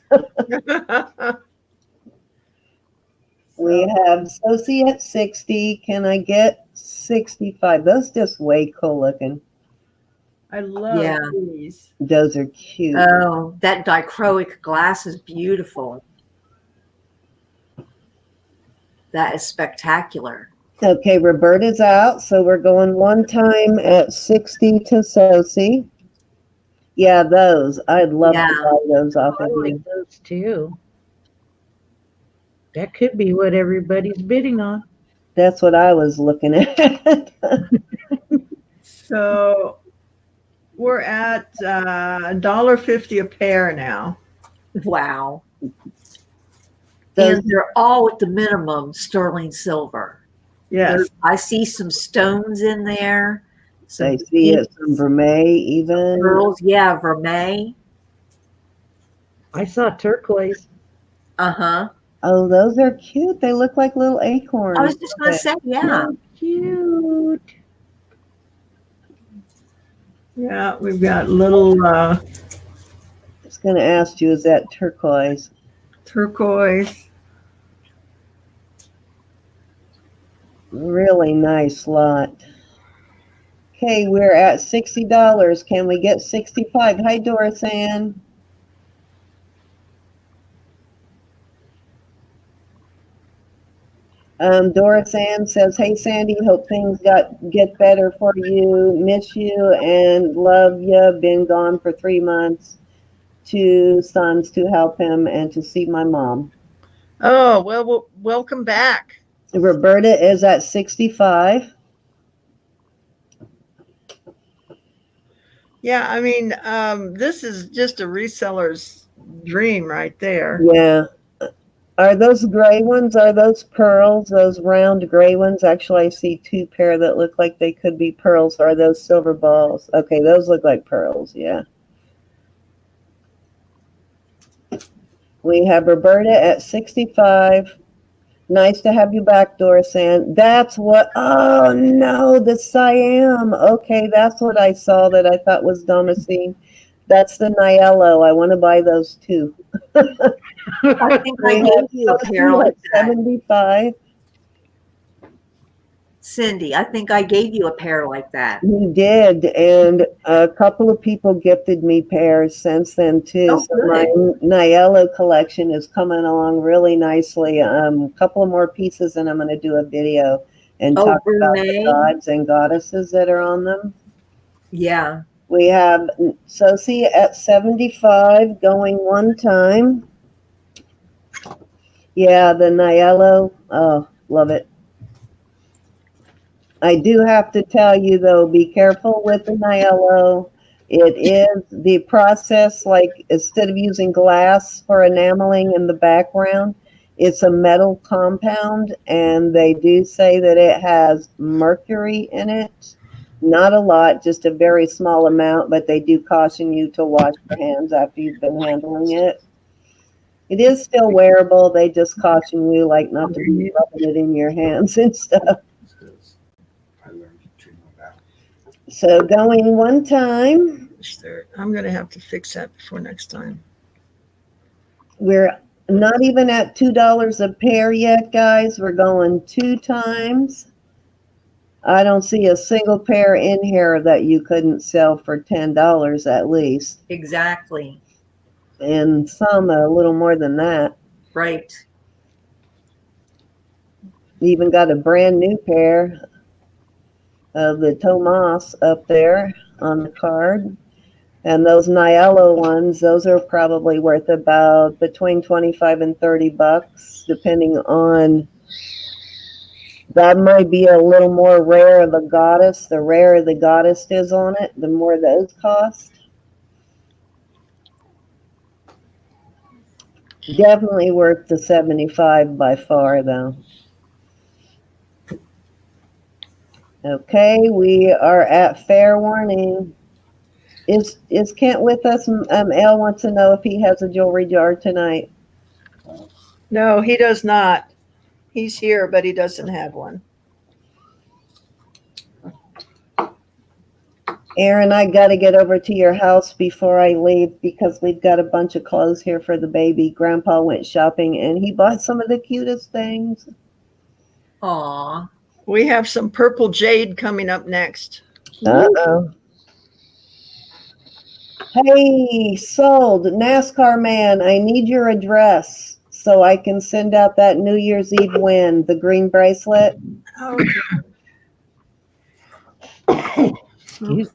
We have Sosie at 60. Can I get 65? Those just way cool looking. I love Yeah. these. Those are cute. Oh, that dichroic glass is beautiful. That is spectacular. Okay, Roberta's out, so we're going one time at 60 to Sosie. Yeah, those. I'd love Yeah. to buy those off I of like you. those too. That could be what everybody's bidding on. That's what I was looking at. So we're at $1.50 a pair now. Wow. Those, And they're all at the minimum sterling silver. Yes. I see some stones in there. I Some see it, some vermeil even. pearls. Yeah, vermeil. I saw turquoise. Uh-huh. Oh, those are cute. They look like little acorns. I was just going to say, yeah. Cute. Yeah, we've got little I was going to ask you, is that turquoise? turquoise. Really nice lot. Okay, we're at $60. Can we get 65? Hi, Doris Ann. Doris Ann says, "Hey Sandy, hope things get better for you. Miss you and love you. Been gone for 3 months. 2 sons to help him and to see my mom." Oh, well, welcome back. Roberta is at 65. Yeah, I mean, this is just a reseller's dream right there. Yeah. Are those gray ones? Are those pearls? Those round gray ones? Actually, I see 2 pair that look like they could be pearls. Or are those silver balls? Okay, those look like pearls. Yeah. We have Roberta at 65. Nice to have you back, Doris Ann. That's what, oh no, the Siam. Okay, that's what I saw that I thought was Damascene. That's the Niello. I want to buy those too. I think I We gave have you a pair Sophie like at that. 75. Cindy, I think I gave you a pair like that. You did, and a couple of people gifted me pairs since then too. Oh, So my Niello collection is coming along really nicely. A couple of more pieces, and I'm going to do a video and Oh, talk about the Brunei? gods and goddesses that are on them. Yeah. We have Sosie at 75 going one time. Yeah, the Niello. Oh, love it. I do have to tell you though, be careful with the Niello. It is the process, like instead of using glass for enameling in the background, it's a metal compound, and they do say that it has mercury in it. Not a lot, just a very small amount, but they do caution you to wash your hands after you've been handling it. It is still wearable. They just caution you like not to be rubbing it in your hands and stuff. So going one time, I'm going to have to fix that before next time. we're not even at $2 a pair yet, guys. We're going 2 times. I don't see a single pair in here that you couldn't sell for $10 at least. Exactly. And some a little more than that. Right. Even got a brand new pair of the Tomas up there on the card. And those Niello ones, those are probably worth about between 25 and 30 bucks, depending on, that might be a little more rare of a goddess. The rarer the goddess is on it, the more those cost. Definitely worth the 75 by far though. Okay, we are at fair warning. Is Kent with us? Al wants to know if he has a jewelry jar tonight. No, he does not. He's here, but he doesn't have one. Aaron, I got to get over to your house before I leave because we've got a bunch of clothes here for the baby. Grandpa went shopping and he bought some of the cutest things. Aw. We have some purple jade coming up next. Uh-oh. Hey, sold. NASCAR man, I need your address so I can send out that New Year's Eve win, the green bracelet. Excuse.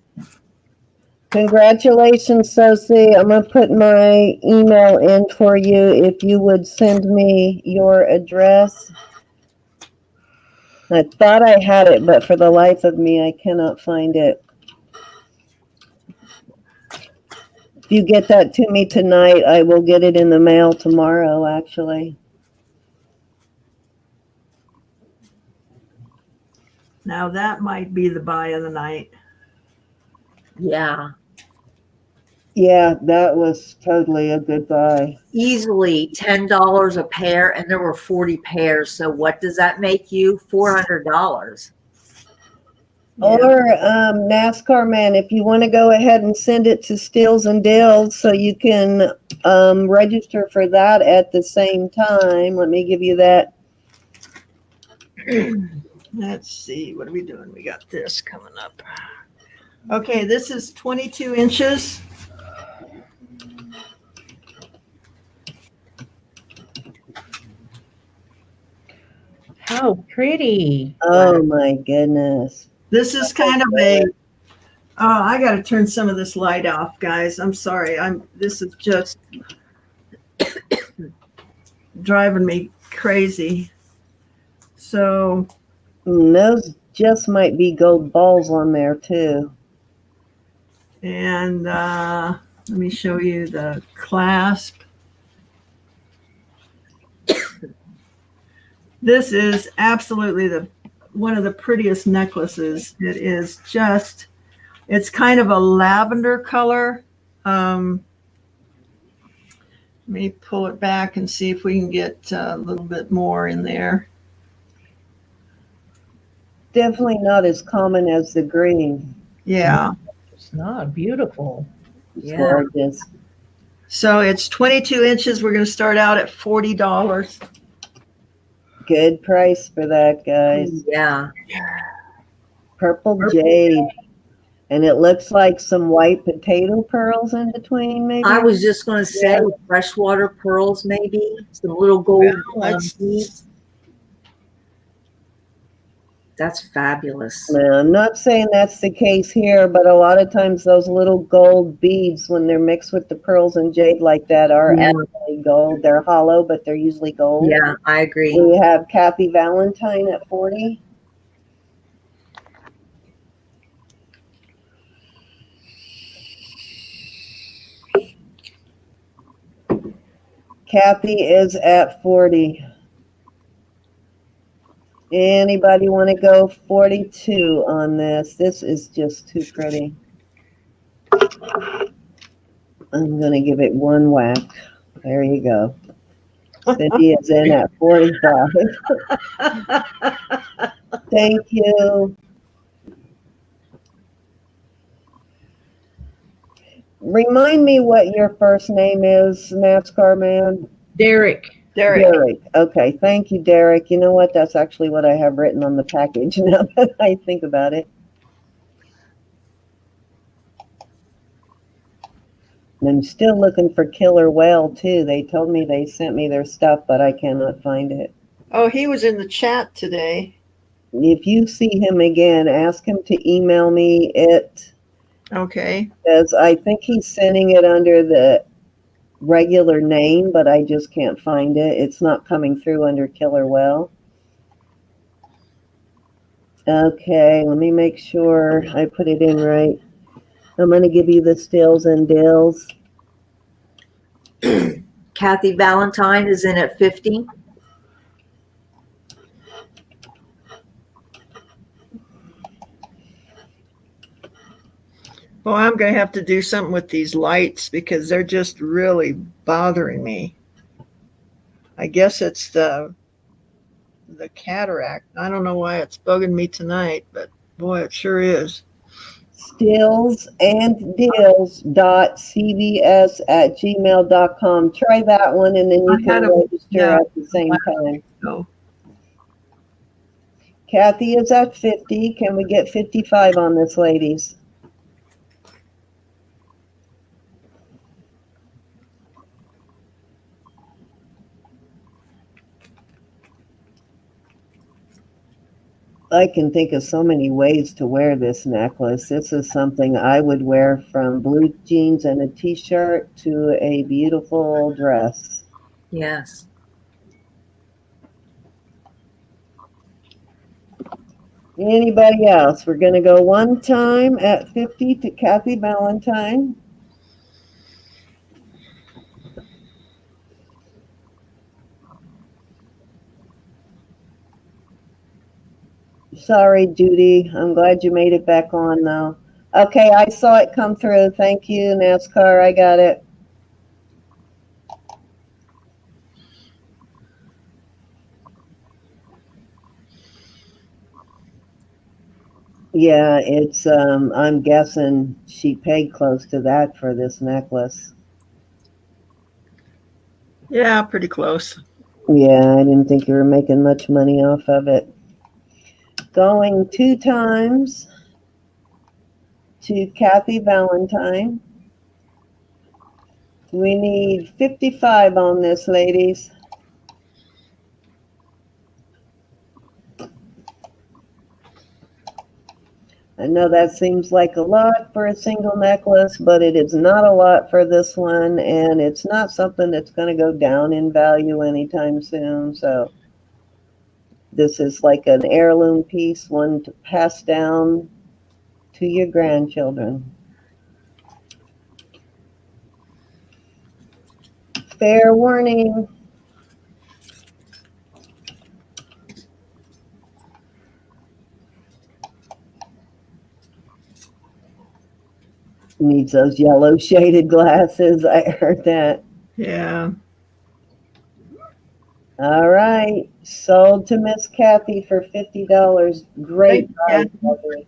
Congratulations, Sosie. I'm going to put my email in for you if you would send me your address. I thought I had it, but for the life of me, I cannot find it. If you get that to me tonight, I will get it in the mail tomorrow, actually. Now that might be the buy of the night. Yeah. Yeah, that was totally a good buy. Easily $10 a pair, and there were 40 pairs. So what does that make you? $400. Or NASCAR man, if you want to go ahead and send it to Steels and Dills so you can register for that at the same time. Let me give you that. Let's see, what are we doing? We got this coming up. Okay, this is 22 inches. Oh, pretty. Oh my goodness. This is kind of a. Oh, I got to turn some of this light off, guys. I'm sorry. This is just driving me crazy. So, Those just might be gold balls on there too. and let me show you the clasp. This is absolutely one of the prettiest necklaces. It is just, it's kind of a lavender color. Let me pull it back and see if we can get a little bit more in there. Definitely not as common as the green. Yeah. It's not beautiful. It's Yeah. gorgeous. So it's 22 inches. We're going to start out at $40. Good price for that, guys. Yeah. Purple jade. And it looks like some white potato pearls in between, maybe. I was just going to say freshwater pearls, maybe some little gold beads. That's fabulous. Now, I'm not saying that's the case here, but a lot of times those little gold beads, when they're mixed with the pearls and jade like that, are Yeah. actually gold. They're hollow, but they're usually gold. Yeah, I agree. We have Kathy Valentine at 40. Kathy is at 40. Anybody want to go 42 on this? This is just too pretty. I'm going to give it one whack. There you go. Cindy is in at 45. Thank you. Remind me what your first name is, NASCAR man. Derek. Derek. Okay, thank you, Derek. You know what? That's actually what I have written on the package now that I think about it. And I'm still looking for Killer Whale, too. They told me they sent me their stuff, but I cannot find it. Oh, he was in the chat today. If you see him again, ask him to email me it, Okay. because I think he's sending it under the regular name, but I just can't find it. It's not coming through under Killer Whale. Okay, let me make sure I put it in right. I'm going to give you the stills and dills. Kathy Valentine is in at 50. Well, I'm going to have to do something with these lights because they're just really bothering me. I guess it's the cataract. I don't know why it's bugging me tonight, but boy, it sure is. Stills and dills.cbs@gmail.com. Try that one, and then you can register at the same time. So, Kathy is at 50. Can we get 55 on this, ladies? I can think of so many ways to wear this necklace. This is something I would wear from blue jeans and a t-shirt to a beautiful dress. Yes. Anybody else? We're going to go one time at 50 to Kathy Valentine. Sorry, Judy. I'm glad you made it back on, though. Okay, I saw it come through. Thank you, NASCAR. I got it. Yeah, it's, I'm guessing she paid close to that for this necklace. yeah, pretty close. Yeah, I didn't think you were making much money off of it. Going 2 times to Kathy Valentine. We need 55 on this, ladies. I know that seems like a lot for a single necklace, but it is not a lot for this one, and it's not something that's going to go down in value anytime soon. So this is like an heirloom piece, one to pass down to your grandchildren. Fair warning. Needs those yellow shaded glasses. I heard that. Yeah. All right. Sold to Miss Kathy for $50. Great Thank price, Kathy.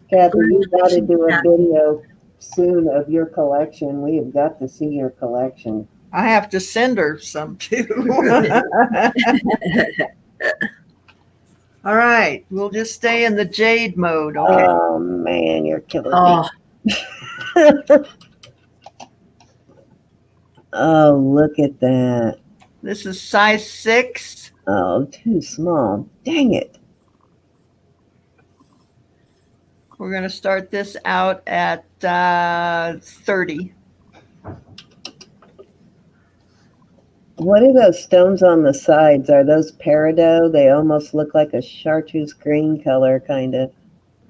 Kathy, you got to do a video soon of your collection. We have got to see your collection. I have to send her some too. All right. We'll just stay in the jade mode. Okay. Oh man, you're killing Oh, me. Oh, look at that. This is size 6. Oh, too small. Dang it. We're going to start this out at 30. What are those stones on the sides? Are those peridot? They almost look like a chartreuse green color, kind of.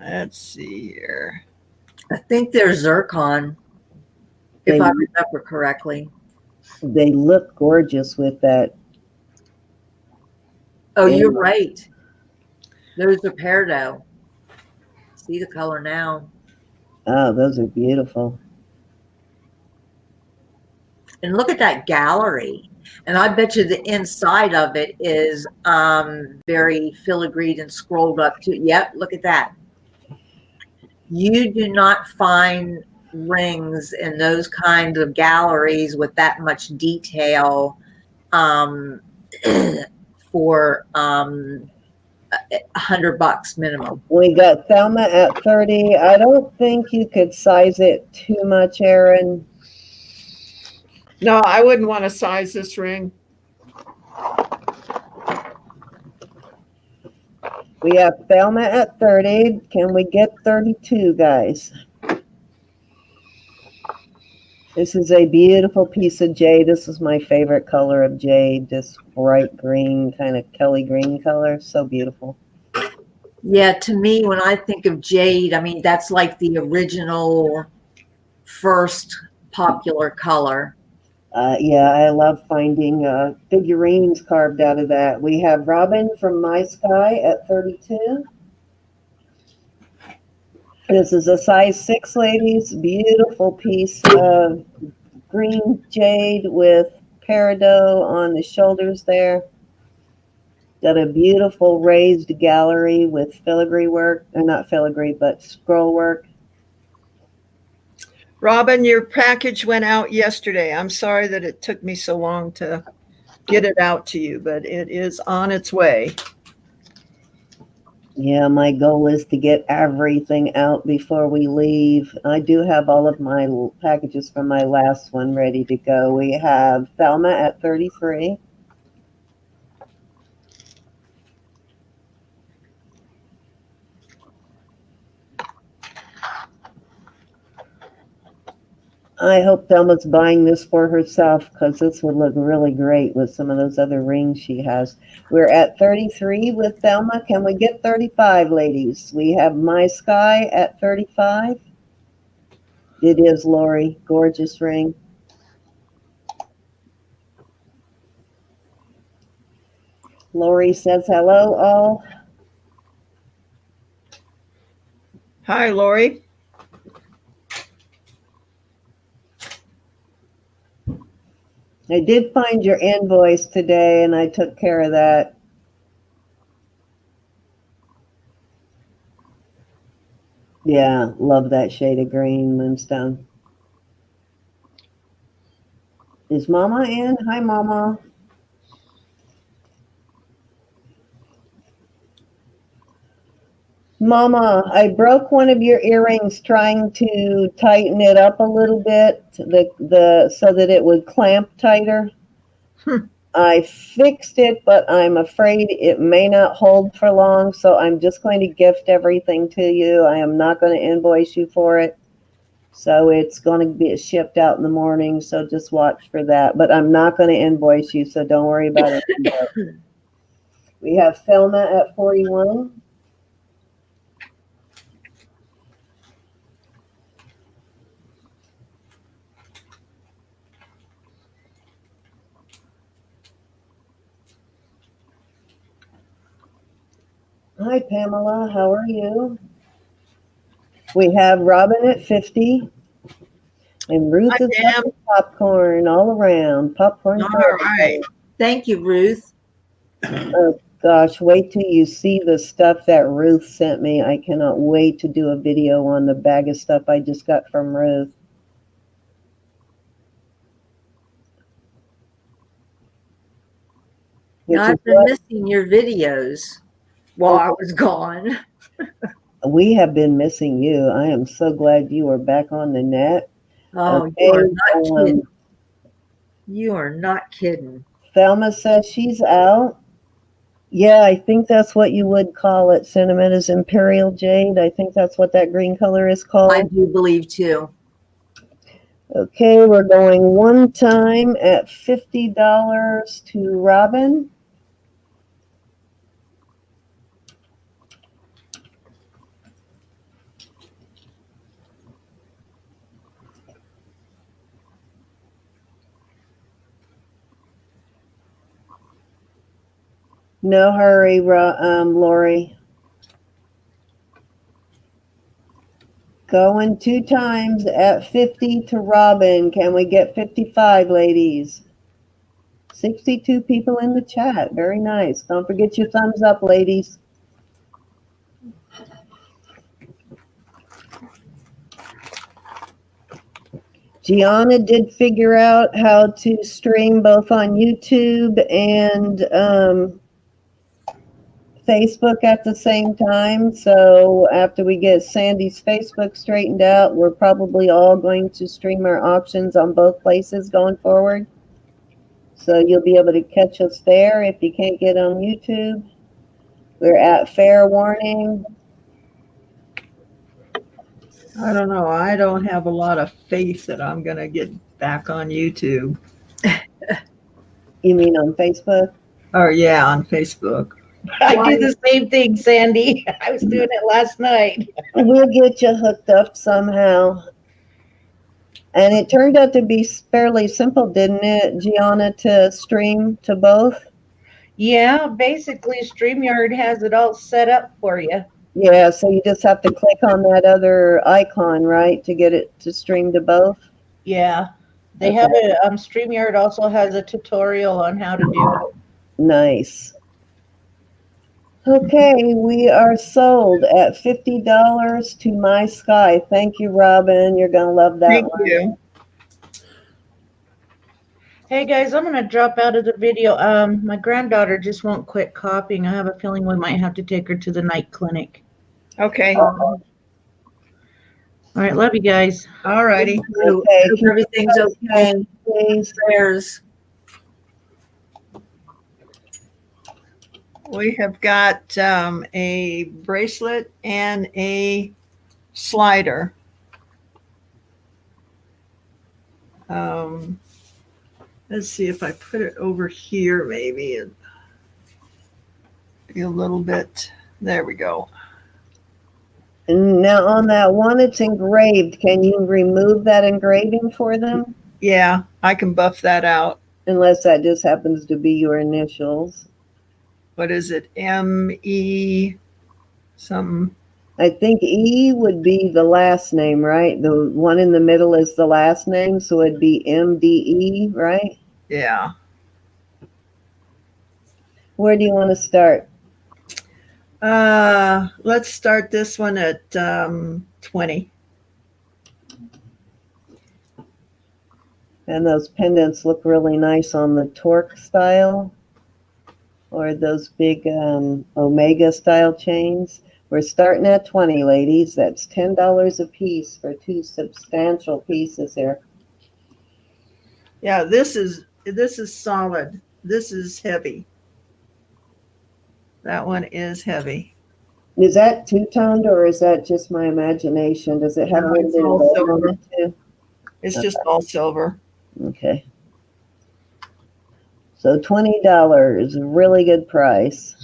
Let's see here. I think they're zircon, if They- I remember correctly. They look gorgeous with that. Oh, Yeah. you're right. Those are peridot. See the color now. Oh, those are beautiful. And look at that gallery. And I bet you the inside of it is very filigreed and scrolled up to. Yep, look at that. You do not find rings in those kinds of galleries with that much detail for $100 minimum. We got Thelma at 30. I don't think you could size it too much, Erin. No, I wouldn't want to size this ring. We have Thelma at 30. Can we get 32, guys? This is a beautiful piece of jade. This is my favorite color of jade, this bright green, kind of Kelly green color. So beautiful. Yeah, to me, when I think of jade, I mean, that's like the original first popular color. Yeah, I love finding figurines carved out of that. We have Robin from My Sky at 32. This is a size 6, ladies. Beautiful piece of green jade with peridot on the shoulders there. Got a beautiful raised gallery with filigree work, or not filigree, but scroll work. Robin, your package went out yesterday. I'm sorry that it took me so long to get it out to you, but it is on its way. Yeah, my goal is to get everything out before we leave. I do have all of my packages from my last one ready to go. We have Thelma at 33. I hope Thelma's buying this for herself because this would look really great with some of those other rings she has. We're at 33 with Thelma. Can we get 35, ladies? We have My Sky at 35. It is, Lori. Gorgeous ring. Lori says hello, all. Hi, Lori. I did find your invoice today, and I took care of that. Yeah, love that shade of green, Moonstone. Is Mama in? Hi, Mama. Mama, I broke one of your earrings trying to tighten it up a little bit, so that it would clamp tighter. I fixed it, but I'm afraid it may not hold for long, so I'm just going to gift everything to you. I am not going to invoice you for it. So it's going to be shipped out in the morning, so just watch for that. But I'm not going to invoice you, so don't worry about it. We have Thelma at 41. Hi, Pamela. How are you? We have Robin at 50. And Ruth Hi, is Pam. having popcorn all around. Popcorn. All right. Thank you, Ruth. Oh, gosh, wait till you see the stuff that Ruth sent me. I cannot wait to do a video on the bag of stuff I just got from Ruth. Which Now, is I've been what missing your videos while I was gone. we have been missing you. I am so glad you are back on the net. Oh, Okay, you are not kidding. You are not kidding. Thelma says she's out. Yeah, I think that's what you would call it. Cinnamon is imperial jade. I think that's what that green color is called. I do believe too. Okay, we're going one time at $50 to Robin. No hurry, Lori. Going two times at 50 to Robin. Can we get 55, ladies? 62 people in the chat. Very nice. Don't forget your thumbs up, ladies. Gianna did figure out how to stream both on YouTube and Facebook at the same time. So after we get Sandy's Facebook straightened out, we're probably all going to stream our auctions on both places going forward. So you'll be able to catch us there if you can't get on YouTube. We're at fair warning. I don't know. I don't have a lot of faith that I'm going to get back on YouTube. You mean on Facebook? Or, yeah, on Facebook. I do the same thing, Sandy. I was doing it last night. We'll get you hooked up somehow. And it turned out to be fairly simple, didn't it, Gianna, to stream to both? Yeah, basically StreamYard has it all set up for you. Yeah, so you just have to click on that other icon, right, to get it to stream to both? Yeah. They have a StreamYard also has a tutorial on how to do it. Nice. Okay, we are sold at $50 to My Sky. Thank you, Robin. You're going to love that Thank one. you. Hey guys, I'm gonna drop out of the video. My granddaughter just won't quit coughing. I have a feeling we might have to take her to the night clinic. Okay. All right, love you guys. All righty. Okay, Hope everything's okay. please. Prayers. We have got a bracelet and a slider. Let's see if I put it over here, maybe it'd be a little bit. There we go. And now on that one, it's engraved. Can you remove that engraving for them? Yeah, I can buff that out. Unless that just happens to be your initials. What is it? M-E something. I think E would be the last name, right? The one in the middle is the last name, so it'd be MDE, right? Yeah. Where do you want to start? Let's start this one at 20. And those pendants look really nice on the Torque style or those big Omega style chains. We're starting at 20, ladies. That's $10 a piece for two substantial pieces here. Yeah, this is solid. this is heavy. That one is heavy. Is that two-toned or is that just my imagination? Does it have No, a little it's bit of all gold silver. on it too? It's just all silver. Okay. So $20, a really good price.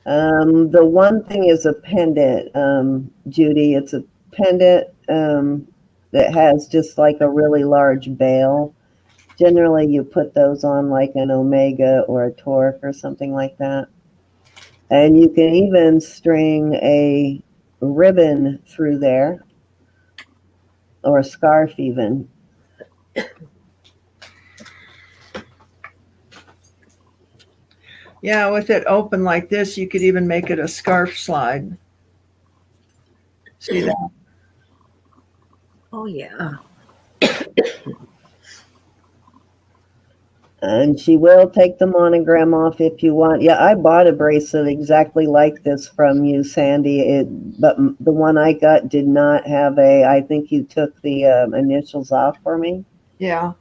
The one thing is a pendant, Judy. It's a pendant that has just like a really large bail. Generally, you put those on like an Omega or a Torque or something like that. And you can even string a ribbon through there or a scarf even. Yeah, with it open like this, you could even make it a scarf slide. See that? Oh yeah. And she will take the monogram off if you want. Yeah, I bought a bracelet exactly like this from you, Sandy. But the one I got did not have a. I think you took the initials off for me. Yeah.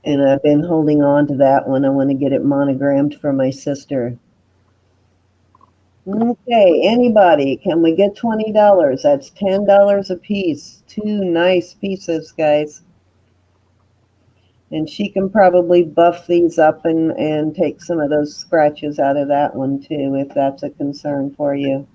And I've been holding on to that one. I want to get it monogrammed for my sister. Okay, anybody? Can we get $20? That's $10 a piece. Two nice pieces, guys. And she can probably buff these up and take some of those scratches out of that one too, if that's a concern for you.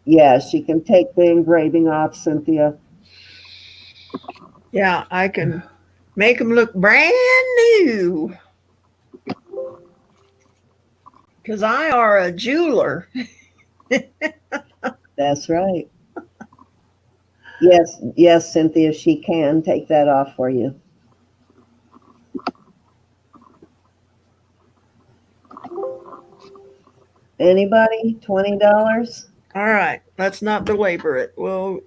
Yeah, she can take the engraving off, Cynthia. Yeah, I can make them look brand new. Because I are a jeweler. That's right. Yes, Cynthia, she can take that off for you. Anybody? $20? All right, let's not belabor it. We'll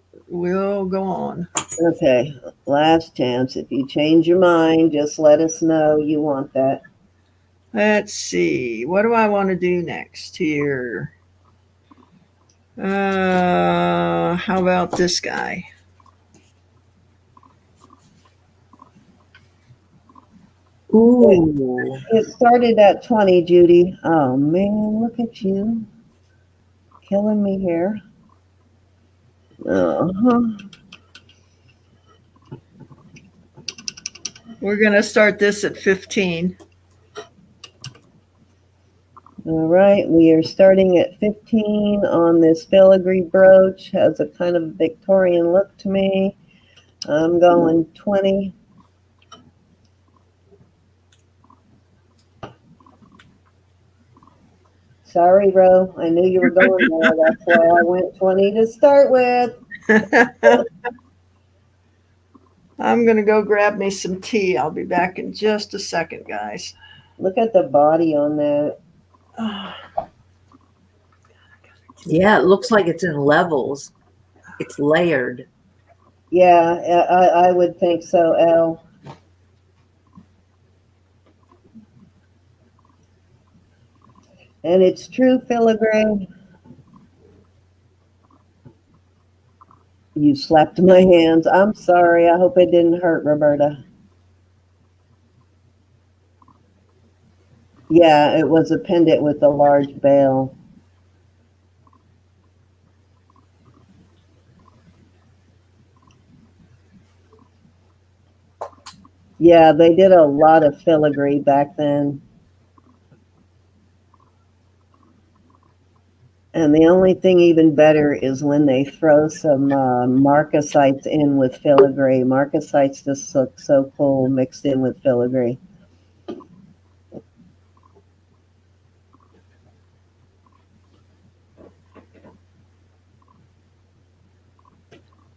go on. Okay, last chance. If you change your mind, just let us know you want that. Let's see. What do I want to do next here? How about this guy? Ooh. It started at 20, Judy. Oh man, look at you. Killing me here. Uh-huh. We're going to start this at 15. All right, we are starting at 15 on this filigree brooch. Has a kind of Victorian look to me. I'm going 20. Sorry, Ro. I knew you were going there. That's why I went 20 to start with. I'm going to go grab me some tea. I'll be back in just a second, guys. Look at the body on that. Yeah, it looks like it's in levels. It's layered. Yeah, I would think so, Elle. And it's true filigree. You slapped my hands. I'm sorry. I hope it didn't hurt, Roberta. Yeah, it was a pendant with a large bail. Yeah, they did a lot of filigree back then. And the only thing even better is when they throw some marcasites in with filigree. Marcasites just look so cool mixed in with filigree.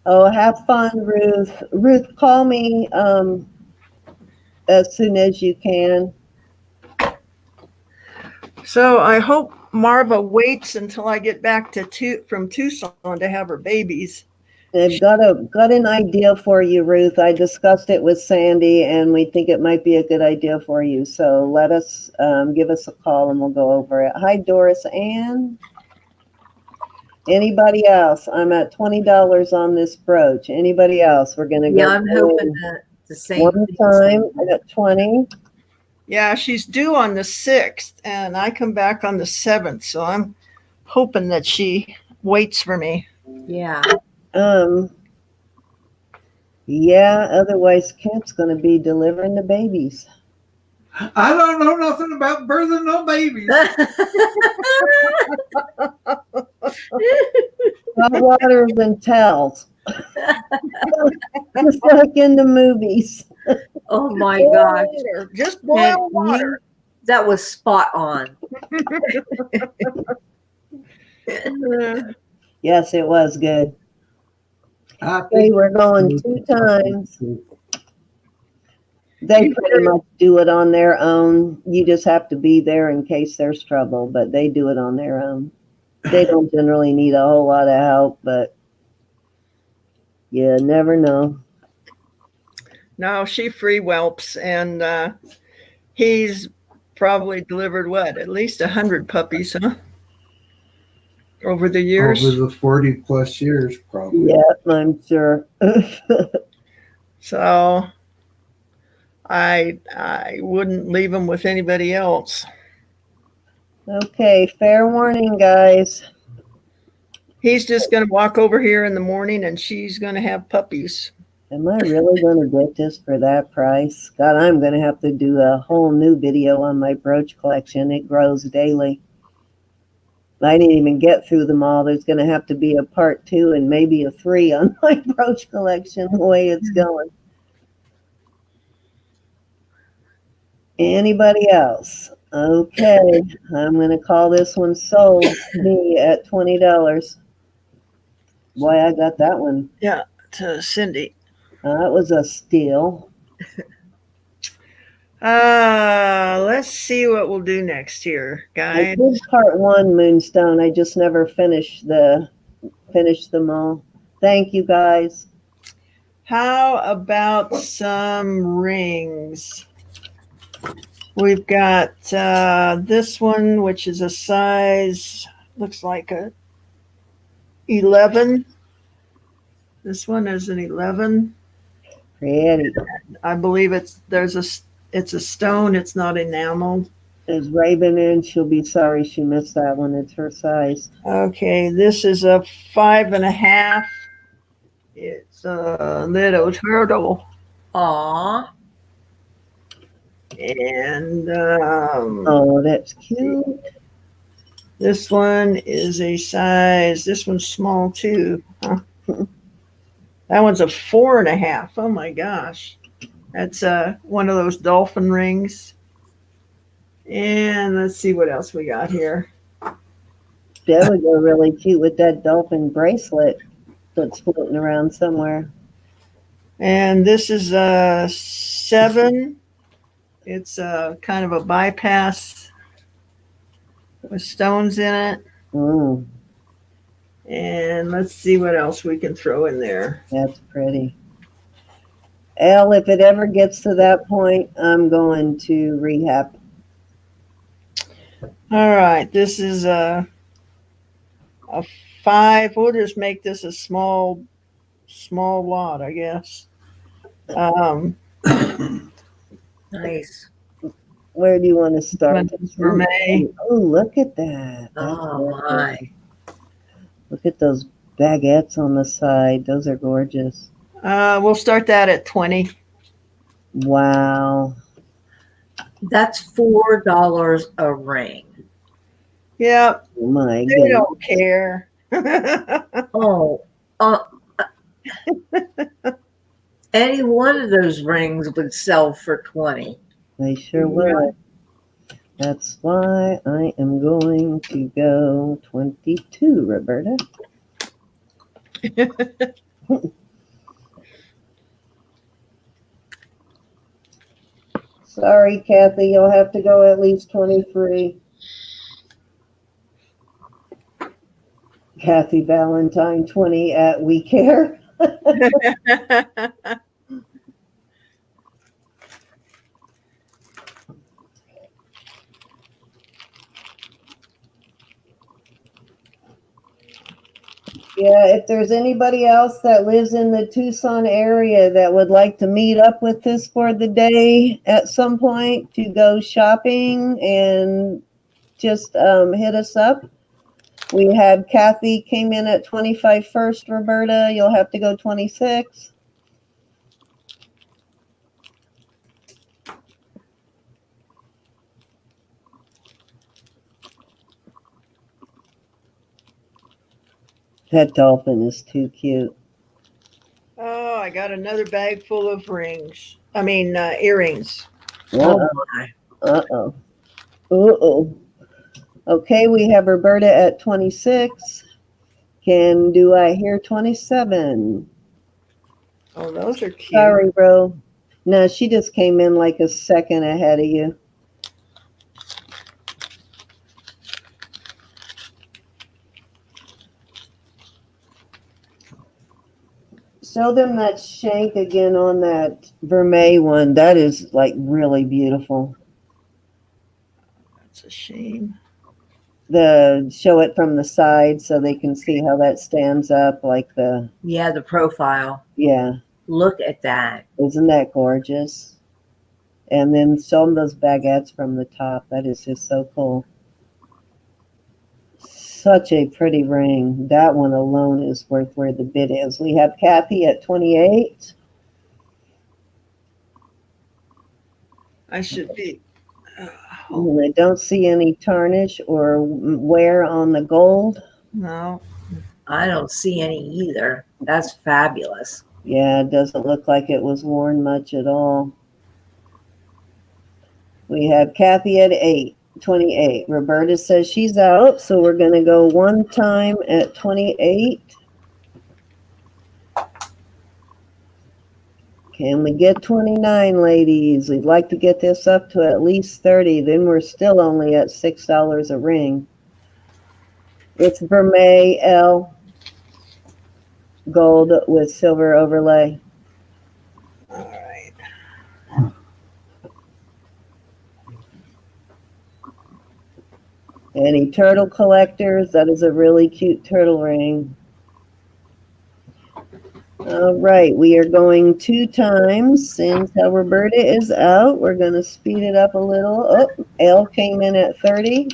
Oh, have fun, Ruth. Ruth, call me as soon as you can. So I hope Marva waits until I get back from Tucson to have her babies. I've got an idea for you, Ruth. I discussed it with Sandy, and we think it might be a good idea for you. So let us give us a call, and we'll go over it. Hi, Doris Ann. Anybody else? I'm at $20 on this brooch. Anybody else? We're gonna Yeah, go I'm hoping that the same one thing. time at 20. Yeah, she's due on the 6th, and I come back on the 7th. So I'm hoping that she waits for me. Yeah. Yeah. Otherwise, Kent's gonna be delivering the babies. I don't know nothing about birthing no babies. Hot waters and towels, just like in the movies. Oh my gosh. Water, just And boil water. that was spot on. Yes, it was good. I They think were going 2 times. They pretty much do it on their own. You just have to be there in case there's trouble, but they do it on their own. They don't generally need a whole lot of help, but you never know. No, she free whelps, and he's probably delivered what, at least 100 puppies, huh? Over the years. over the 40+ years, probably. Yeah, I'm sure. So I wouldn't leave him with anybody else. Okay, fair warning, guys. He's just going to walk over here in the morning, and she's going to have puppies. Am I really going to get this for that price? God, I'm going to have to do a whole new video on my brooch collection. It grows daily. I didn't even get through them all. There's going to have to be a part 2 and maybe a 3 on my brooch collection, the way it's going. Anybody else? Okay, I'm going to call this one sold to me at $20. Boy, I got that one. To Cindy. That was a steal. Let's see what we'll do next here, I guys. did part 1, Moonstone. I just never finished them all. Thank you, guys. How about some rings? We've got this one, which is a size, looks like a 11. This one is an 11. Pretty. I believe it's a stone. It's not enameled. There's Raven in. She'll be sorry she missed that one. It's her size. Okay, this is a 5.5. It's a little turtle. Aw. And Oh, that's cute. this one is a size, this one's small too. Huh? That one's a 4.5. Oh my gosh. That's one of those dolphin rings. And let's see what else we got here. That would go really cute with that dolphin bracelet that's floating around somewhere. And this is a 7. It's a kind of a bypass with stones in it. Mm, And let's see what else we can throw in there. that's pretty. Elle, if it ever gets to that point, I'm going to rehab. All right, this is a 5. We'll just make this a small lot, I guess. Nice. Where do you want to start? For May. Oh, look at that. That's Oh gorgeous. my. Look at those baguettes on the side. Those are gorgeous. We'll start that at 20. Wow. That's $4 a ring. Yep, Oh my they goodness. don't care. Oh, any one of those rings would sell for 20. They sure would. That's why I am going to go 22, Roberta. Sorry, Kathy, you'll have to go at least 23. Kathy Valentine, 20 at We Care. Yeah, if there's anybody else that lives in the Tucson area that would like to meet up with us for the day at some point to go shopping and just hit us up. We have Kathy came in at 25 first, Roberta. You'll have to go 26. That dolphin is too cute. Oh, I got another bag full of rings. I mean, earrings. Uh-oh. my. Uh-oh. Uh-oh. Okay, we have Roberta at 26. Do I hear 27? Oh, those are cute. Sorry, bro. No, she just came in like a second ahead of you. Show them that shank again on that Vermeil one. That is like really beautiful. That's a shame. Show it from the side so they can see how that stands up like Yeah, the profile. yeah. Look at that. Isn't that gorgeous? And then show them those baguettes from the top. That is just so cool. Such a pretty ring. That one alone is worth where the bid is. We have Kathy at 28. I should be. And I don't see any tarnish or wear on the gold. No. I don't see any either. That's fabulous. Yeah, it doesn't look like it was worn much at all. We have Kathy at 28. Roberta says she's out, so we're going to go one time at 28. Can we get 29, ladies? We'd like to get this up to at least 30. Then we're still only at $6 a ring. It's Vermeil L gold with silver overlay. All right. Any turtle collectors? That is a really cute turtle ring. All right, we are going 2 times. Since Roberta is out, we're going to speed it up a little. Oh, L came in at 30.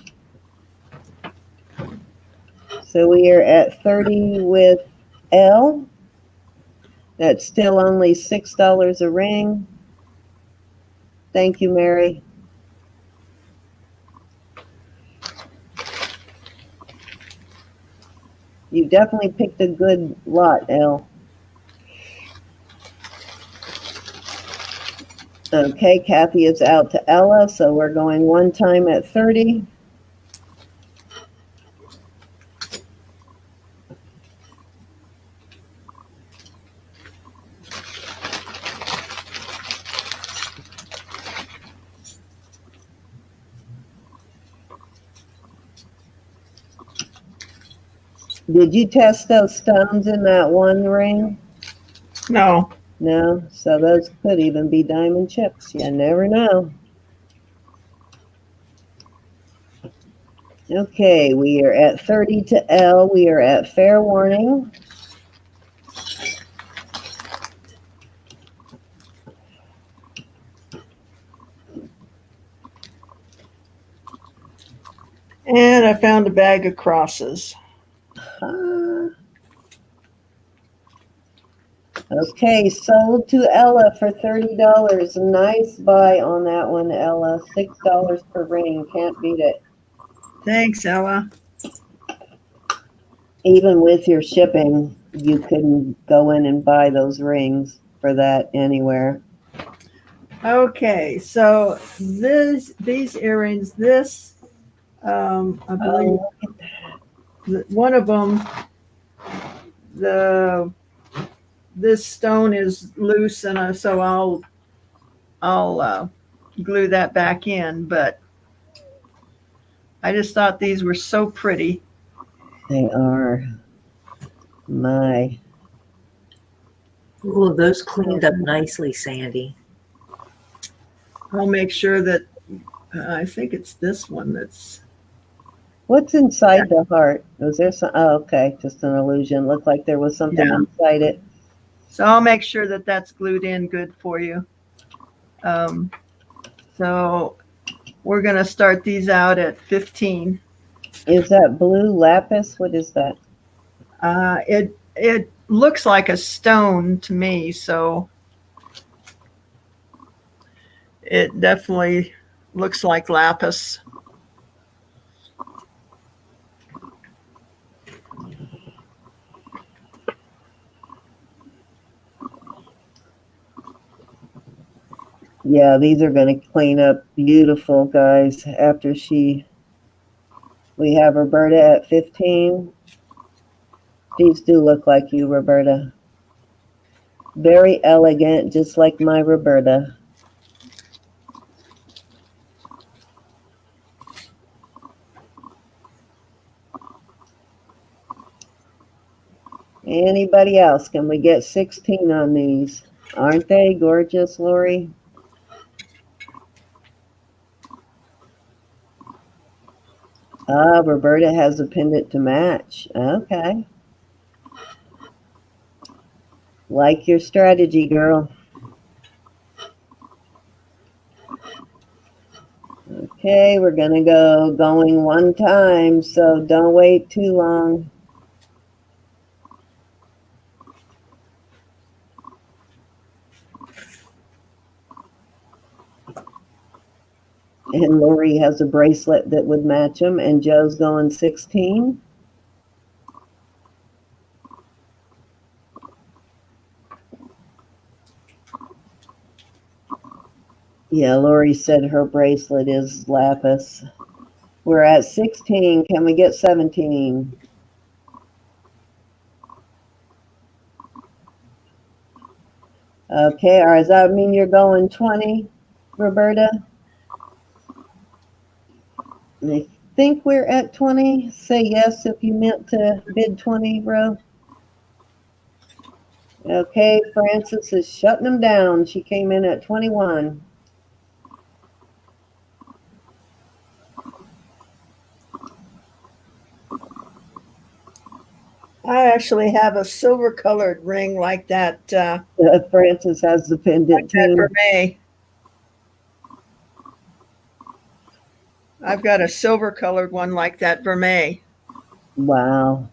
So we are at 30 with L. That's still only $6 a ring. Thank you, Mary. You definitely picked a good lot, L. Okay, Kathy is out to Ella, so we're going one time at 30. Did you test those stones in that one ring? No. No? So those could even be diamond chips. You never know. Okay, we are at 30 to L. We are at fair warning. And I found a bag of crosses. Okay, sold to Ella for $30. Nice buy on that one, Ella. $6 per ring. Can't beat it. Thanks, Ella. Even with your shipping, you couldn't go in and buy those rings for that anywhere. Okay, so these earrings, this I believe one of them, this stone is loose, and so I'll glue that back in. But I just thought these were so pretty. They are. My. Oh, those cleaned up nicely, Sandy. I'll make sure that I think it's this one that's. What's inside the heart? Was there some? Oh, okay, just an illusion. Looked like there was something Yeah. inside it. So I'll make sure that that's glued in good for you. So we're going to start these out at 15. Is that blue lapis? What is that? It looks like a stone to me, so it definitely looks like lapis. Yeah, these are going to clean up beautiful, guys. After we have Roberta at 15. These do look like you, Roberta. Very elegant, just like my Roberta. Anybody else? Can we get 16 on these? Aren't they gorgeous, Lori? Ah, Roberta has a pendant to match. Okay. Like your strategy, girl. Okay, we're gonna go going one time, so don't wait too long. And Lori has a bracelet that would match them, and Joe's going 16. Yeah, Lori said her bracelet is lapis. We're at 16. Can we get 17? Okay, or does that mean you're going 20, Roberta? I think we're at 20. Say yes if you meant to bid 20, Ro. Okay, Frances is shutting them down. She came in at 21. I actually have a silver colored ring like that, Frances has the pendant too. vermeil. I've got a silver colored one like that vermeil. Wow.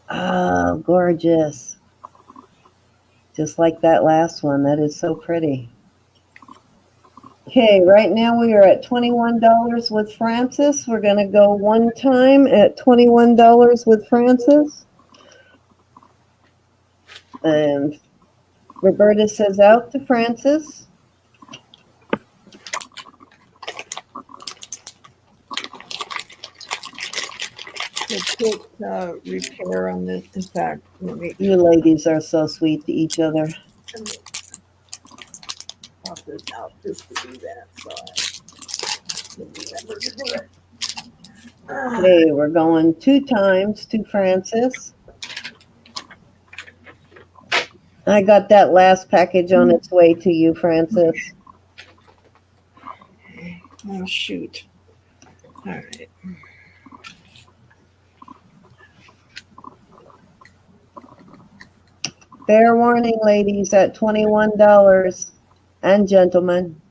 Oh, gorgeous. Just like that last one. That is so pretty. Okay, right now we are at $21 with Frances. We're going to go one time at $21 with Frances. And Roberta says out to Frances. A quick repair on this. In fact, let me You ladies are so sweet to each other. pop this out just to do that. So I remember to do it. Okay, we're going two times to Frances. I got that last package on its way to you, Frances. Oh, shoot. All right. Fair warning, ladies, at $21, and gentlemen.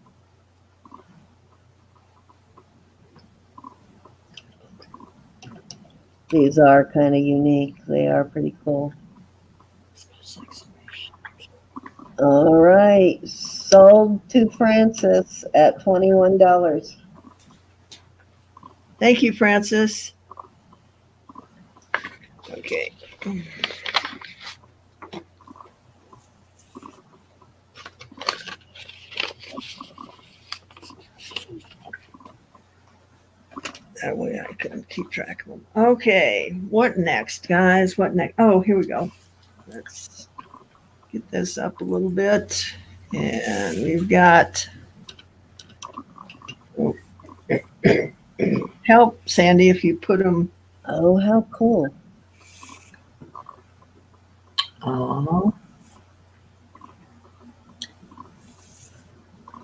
These are kind of unique. They are pretty cool. All right, sold to Frances at $21. Thank you, Frances. Okay. That way I can keep track of them. Okay, what next, guys? What next? Oh, here we go. Let's get this up a little bit. And we've got help, Sandy, if you put them Oh, how cool. Oh,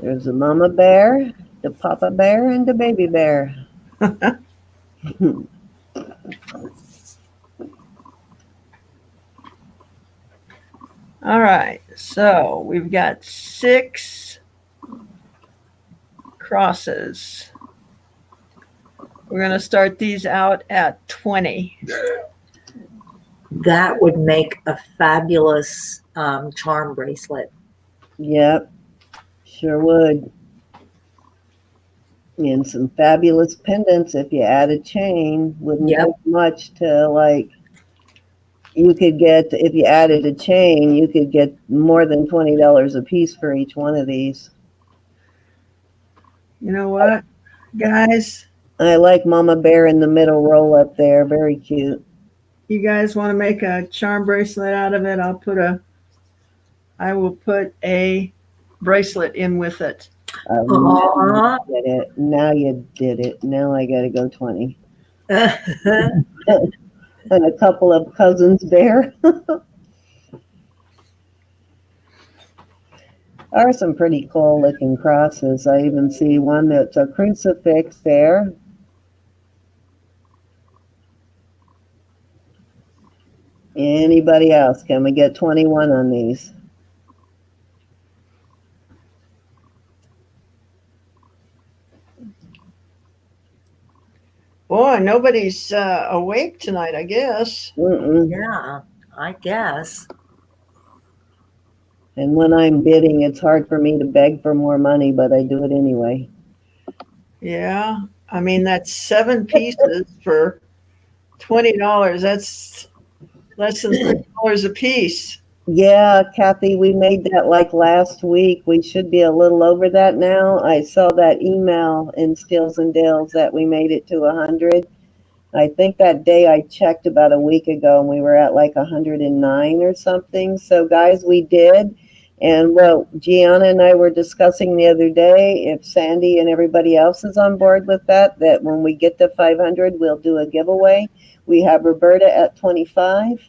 There's a mama bear, the papa bear, and the baby bear. All right, so we've got 6 crosses. We're going to start these out at 20. that would make a fabulous charm bracelet. Yep, sure would. And some fabulous pendants if you add a chain. Wouldn't Yep. take much to like. You could get, if you added a chain, you could get more than $20 a piece for each one of these. You know what, guys? I like Mama Bear in the middle roll up there. Very cute. You guys want to make a charm bracelet out of it? I will put a bracelet in with it. Aw. Did it. Now you did it. Now I got to go 20. And a couple of cousins bear. Are some pretty cool looking crosses. I even see one that's a crucifix there. Anybody else? Can we get 21 on these? Boy, nobody's awake tonight, I guess. Mm-mm. Yeah, I guess. And when I'm bidding, it's hard for me to beg for more money, but I do it anyway. Yeah, I mean, that's 7 pieces for $20. That's less than $3 a piece. Yeah, Kathy, we made that like last week. We should be a little over that now. I saw that email in Steels and Dales that we made it to 100. I think that day I checked about a week ago and we were at like 109 or something. So guys, we did. And what Gianna and I were discussing the other day, if Sandy and everybody else is on board with that, that when we get to 500, we'll do a giveaway. We have Roberta at 25.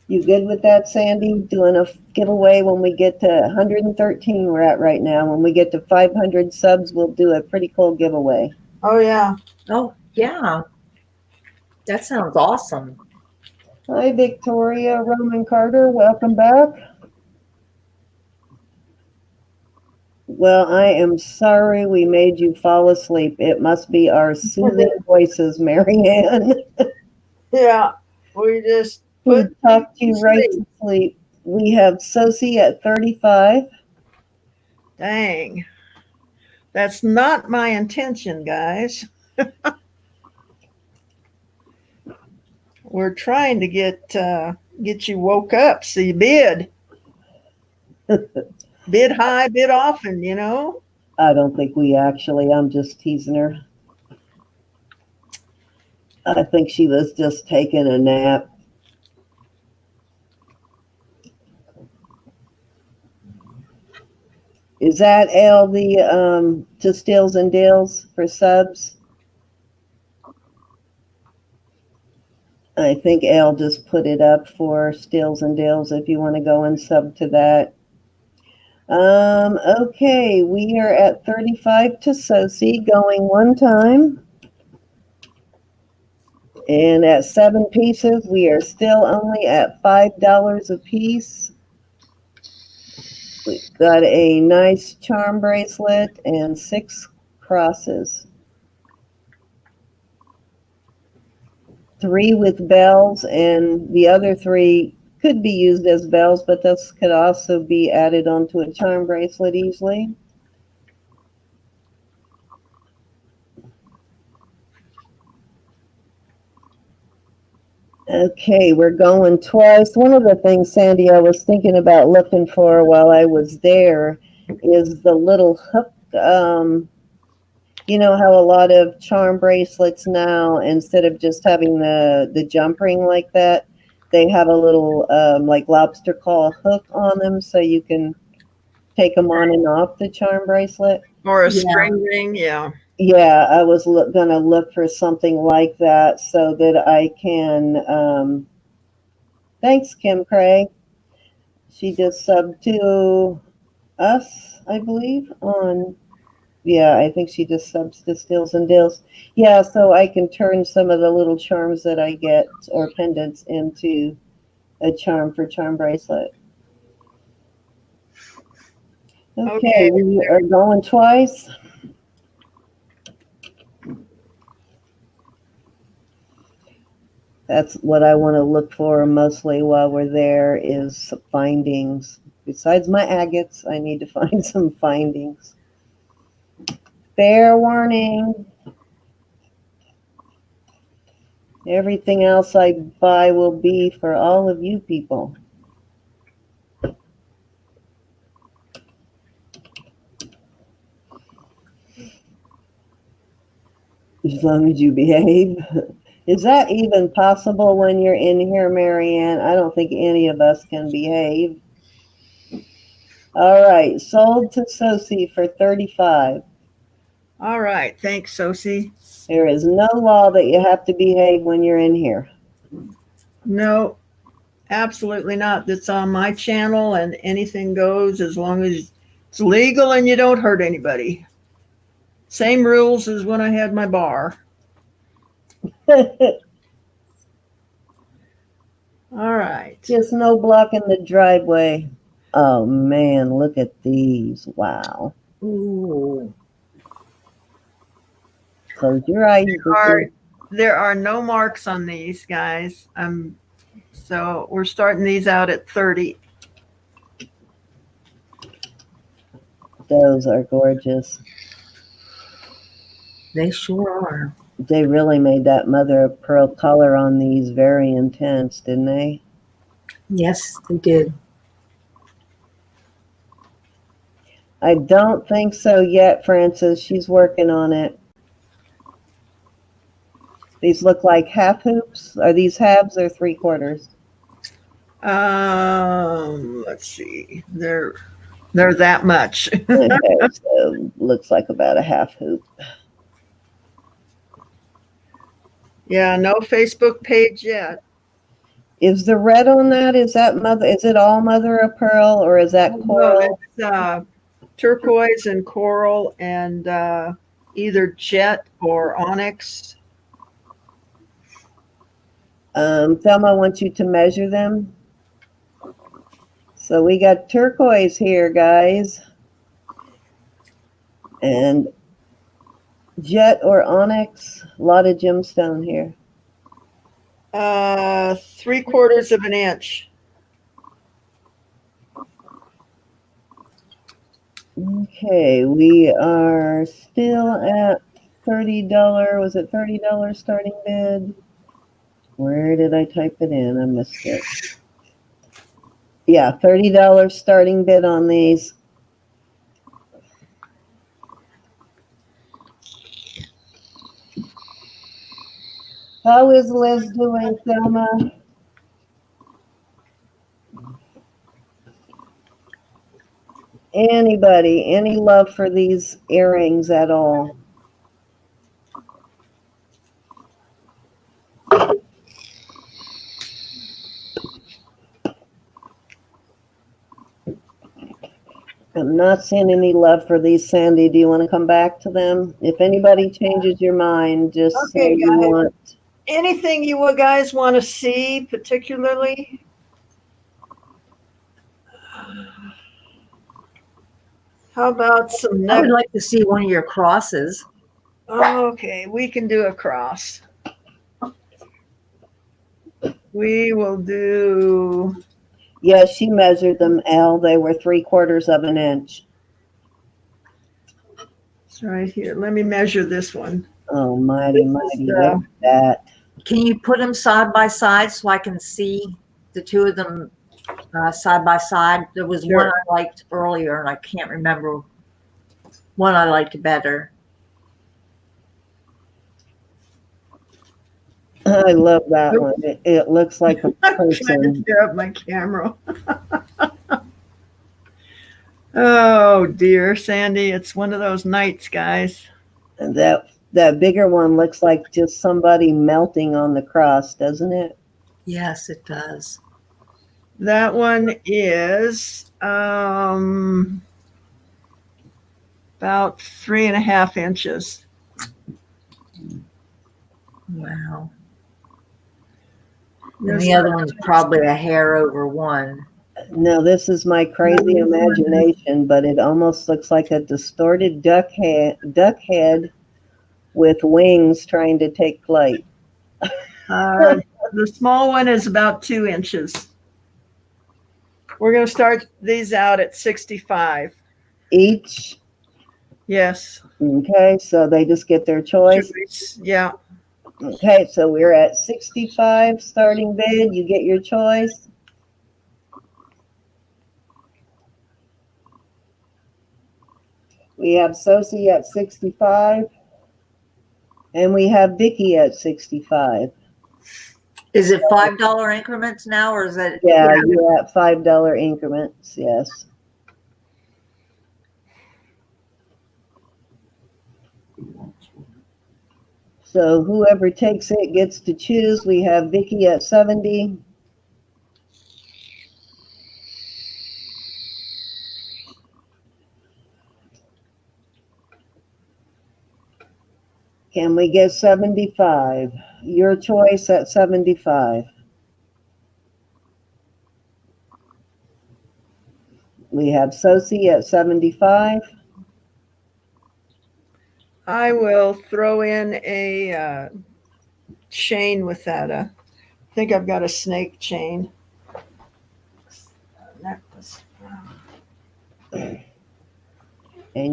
You good with that, Sandy? Doing a giveaway when we get to 113 we're at right now. When we get to 500 subs, we'll do a pretty cool giveaway. Oh, yeah. Oh, yeah. That sounds awesome. Hi, Victoria Roman Carter. Welcome back. Well, I am sorry we made you fall asleep. It must be our soothing voices, Marianne. Yeah, we just We put talked you right to sleep. We have Sosie at 35. Dang. That's not my intention, guys. We're trying to get you woke up so you bid. Bid high, bid often, you know? I don't think we actually, I'm just teasing her. I think she was just taking a nap. Is that L the to Steels and Deals for subs? I think L just put it up for Steels and Deals if you want to go and sub to that. Okay, we are at 35 to Sosie, going one time. And at 7 pieces, we are still only at $5 a piece. We've got a nice charm bracelet and 6 crosses. 3 with bells, and the other 3 could be used as bells, but this could also be added onto a charm bracelet easily. Okay, we're going twice. One of the things, Sandy, I was thinking about looking for while I was there is the little hook. You know how a lot of charm bracelets now, instead of just having the jump ring like that, they have a little like lobster claw hook on them so you can take them on and off the charm bracelet. Or a Yeah. string ring, yeah. Yeah, I was gonna look for something like that so that I can Thanks, Kim Craig. She just subbed to us, I believe, on, yeah, I think she just subs to Stills and Dills. Yeah, so I can turn some of the little charms that I get, or pendants, into a charm for charm bracelet. Okay, we are going twice. That's what I want to look for mostly while we're there is findings. Besides my agates, I need to find some findings. Fair warning. Everything else I buy will be for all of you people. As long as you behave. Is that even possible when you're in here, Marianne? I don't think any of us can behave. All right, sold to Sosie for $35. All right. Thanks, Sosie. There is no law that you have to behave when you're in here. No, absolutely not. That's on my channel and anything goes as long as it's legal and you don't hurt anybody. Same rules as when I had my bar. All right. Just no blocking the driveway. Oh man, look at these. Wow. Ooh. Close your eyes. There are no marks on these, guys. So we're starting these out at 30. Those are gorgeous. They sure are. They really made that mother of pearl color on these very intense, didn't they? Yes, they did. I don't think so yet, Frances. She's working on it. These look like half hoops. Are these halves or 3/4? Let's see. They're that much. Okay, so looks like about a half hoop. Yeah, no Facebook page yet. Is the red on that? Is it all mother of pearl or is that coral? No, it's turquoise and coral and either jet or onyx. Thelma wants you to measure them. So we got turquoise here, guys. And jet or onyx. A lot of gemstone here. 3/4 of an inch. Okay, we are still at $30. Was it $30 starting bid? Where did I type it in? I missed it. Yeah, $30 starting bid on these. How is Liz doing, Thelma? Anybody, any love for these earrings at all? I'm not seeing any love for these, Sandy. Do you want to come back to them? If anybody changes your mind, just say you guys. want. Anything you guys want to see particularly? How about some I would like to see one of your crosses. Okay, we can do a cross. We will do. Yeah, she measured them, Elle. They were 3/4 of an inch. It's right here. Let me measure this one. Oh, mighty, mighty. Look at that. Can you put them side by side so I can see the two of them side by side? There was Sure. one I liked earlier, and I can't remember one I liked better. I love that one. It looks like a I'm trying to person. tear up my camera. Oh dear, Sandy, it's one of those nights, guys. And that bigger one looks like just somebody melting on the cross, doesn't it? Yes, it does. That one is about 3.5 inches. Wow. And the other one's probably a hair over 1. No, this is my crazy imagination, but it almost looks like a distorted duck head with wings trying to take flight. The small one is about 2 inches. We're going to start these out at 65. Each. Yes. Okay, so they just get their choice. Yeah. Okay, so we're at 65 starting bid. You get your choice. We have Sosie at 65. And we have Vicky at 65. Is it $5 increments now, or is that? Yeah, you're at $5 increments, yes. So whoever takes it gets to choose. We have Vicky at 70. Can we get 75? Your choice at 75. We have Sosie at 75. I will throw in a chain with that. I think I've got a snake chain. Necklace. And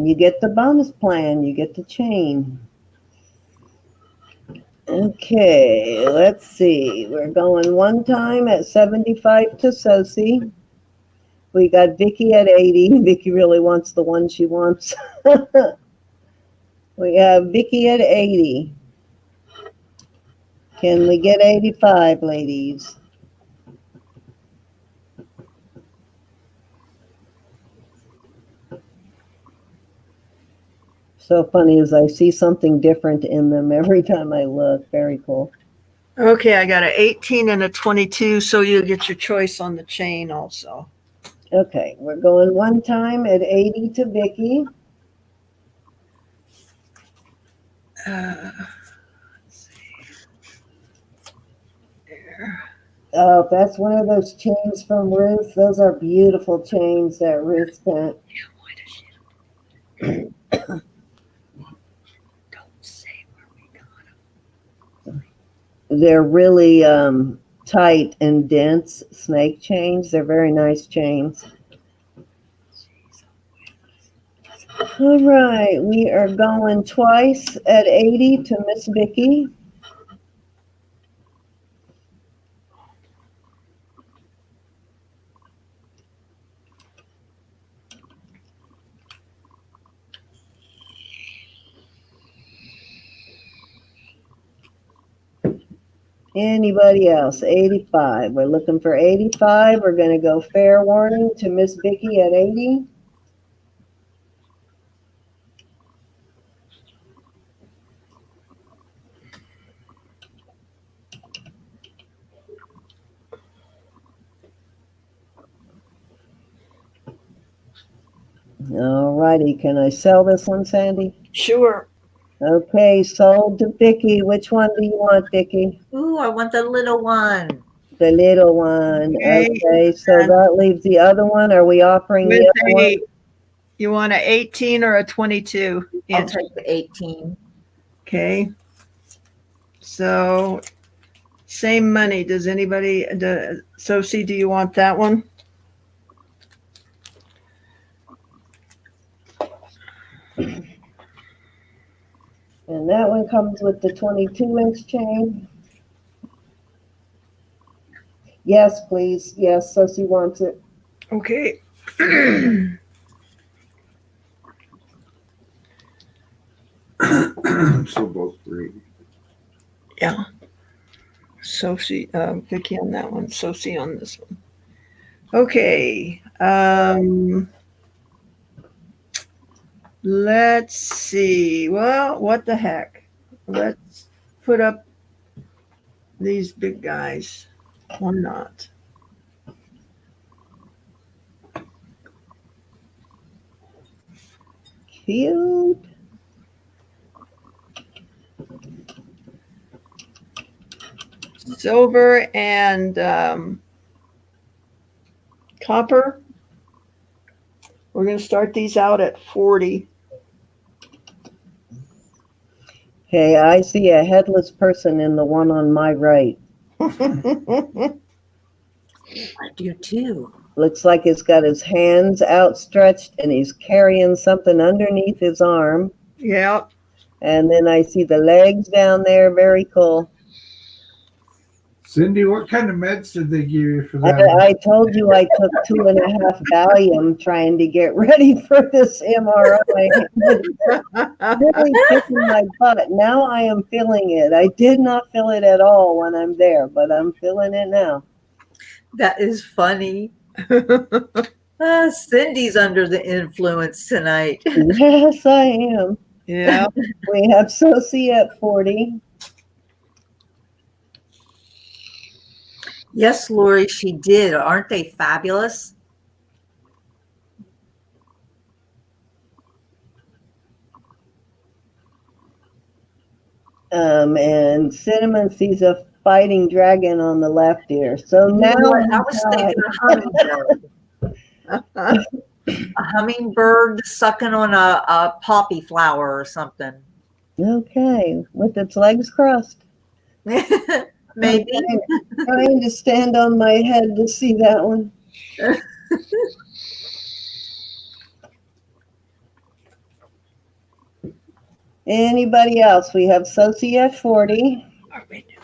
you get the bonus plan. You get the chain. Okay, let's see. We're going one time at 75 to Sosie. We got Vicky at 80. Vicky really wants the one she wants. We have Vicky at 80. Can we get 85, ladies? So funny as I see something different in them every time I look. Very cool. Okay, I got an 18 and a 22, so you get your choice on the chain also. Okay, we're going one time at 80 to Vicky. Let's see. There. Oh, that's one of those chains from Ruth. Those are beautiful chains that Ruth sent. Don't say where we got them. They're really tight and dense snake chains. They're very nice chains. All right, we are going twice at 80 to Miss Vicky. Anybody else? 85. We're looking for 85. We're going to go fair warning to Miss Vicky at 80. All righty. Can I sell this one, Sandy? Sure. Okay, sold to Vicky. Which one do you want, Vicky? Ooh, I want the little one. The little one. Okay. Okay, so that leaves the other one. Are we offering the other one? You want an 18 or a 22 I'll inch? take the 18. Okay. So same money. Does anybody, Sosie, do you want that one? And that one comes with the 22-inch chain. Yes, please. Yes, Sosie wants it. Okay. So both three. Yeah. Sosie, Vicky on that one. Sosie on this one. Okay. Let's see. Well, what the heck? Let's put up these big guys. Or not. cute. Silver and copper. We're going to start these out at 40. Okay, I see a headless person in the one on my right. I do too. Looks like he's got his hands outstretched and he's carrying something underneath his arm. Yeah. And then I see the legs down there. Very cool. Cindy, what kind of meds did they give you for that? I told you I took 2.5 Valium trying to get ready for this MRI. Really kicking my butt. Now I am feeling it. I did not feel it at all when I'm there, but I'm feeling it now. That is funny. Cindy's under the influence tonight. Yes, I am. Yeah. We have Sosie at 40. Yes, Lori, she did. Aren't they fabulous? And Cinnamon sees a fighting dragon on the left ear. So now I was thinking a hummingbird. A hummingbird sucking on a poppy flower or something. okay, with its legs crossed. Maybe. I'm trying to stand on my head to see that one. Anybody else? We have Sosie at 40. Are we doing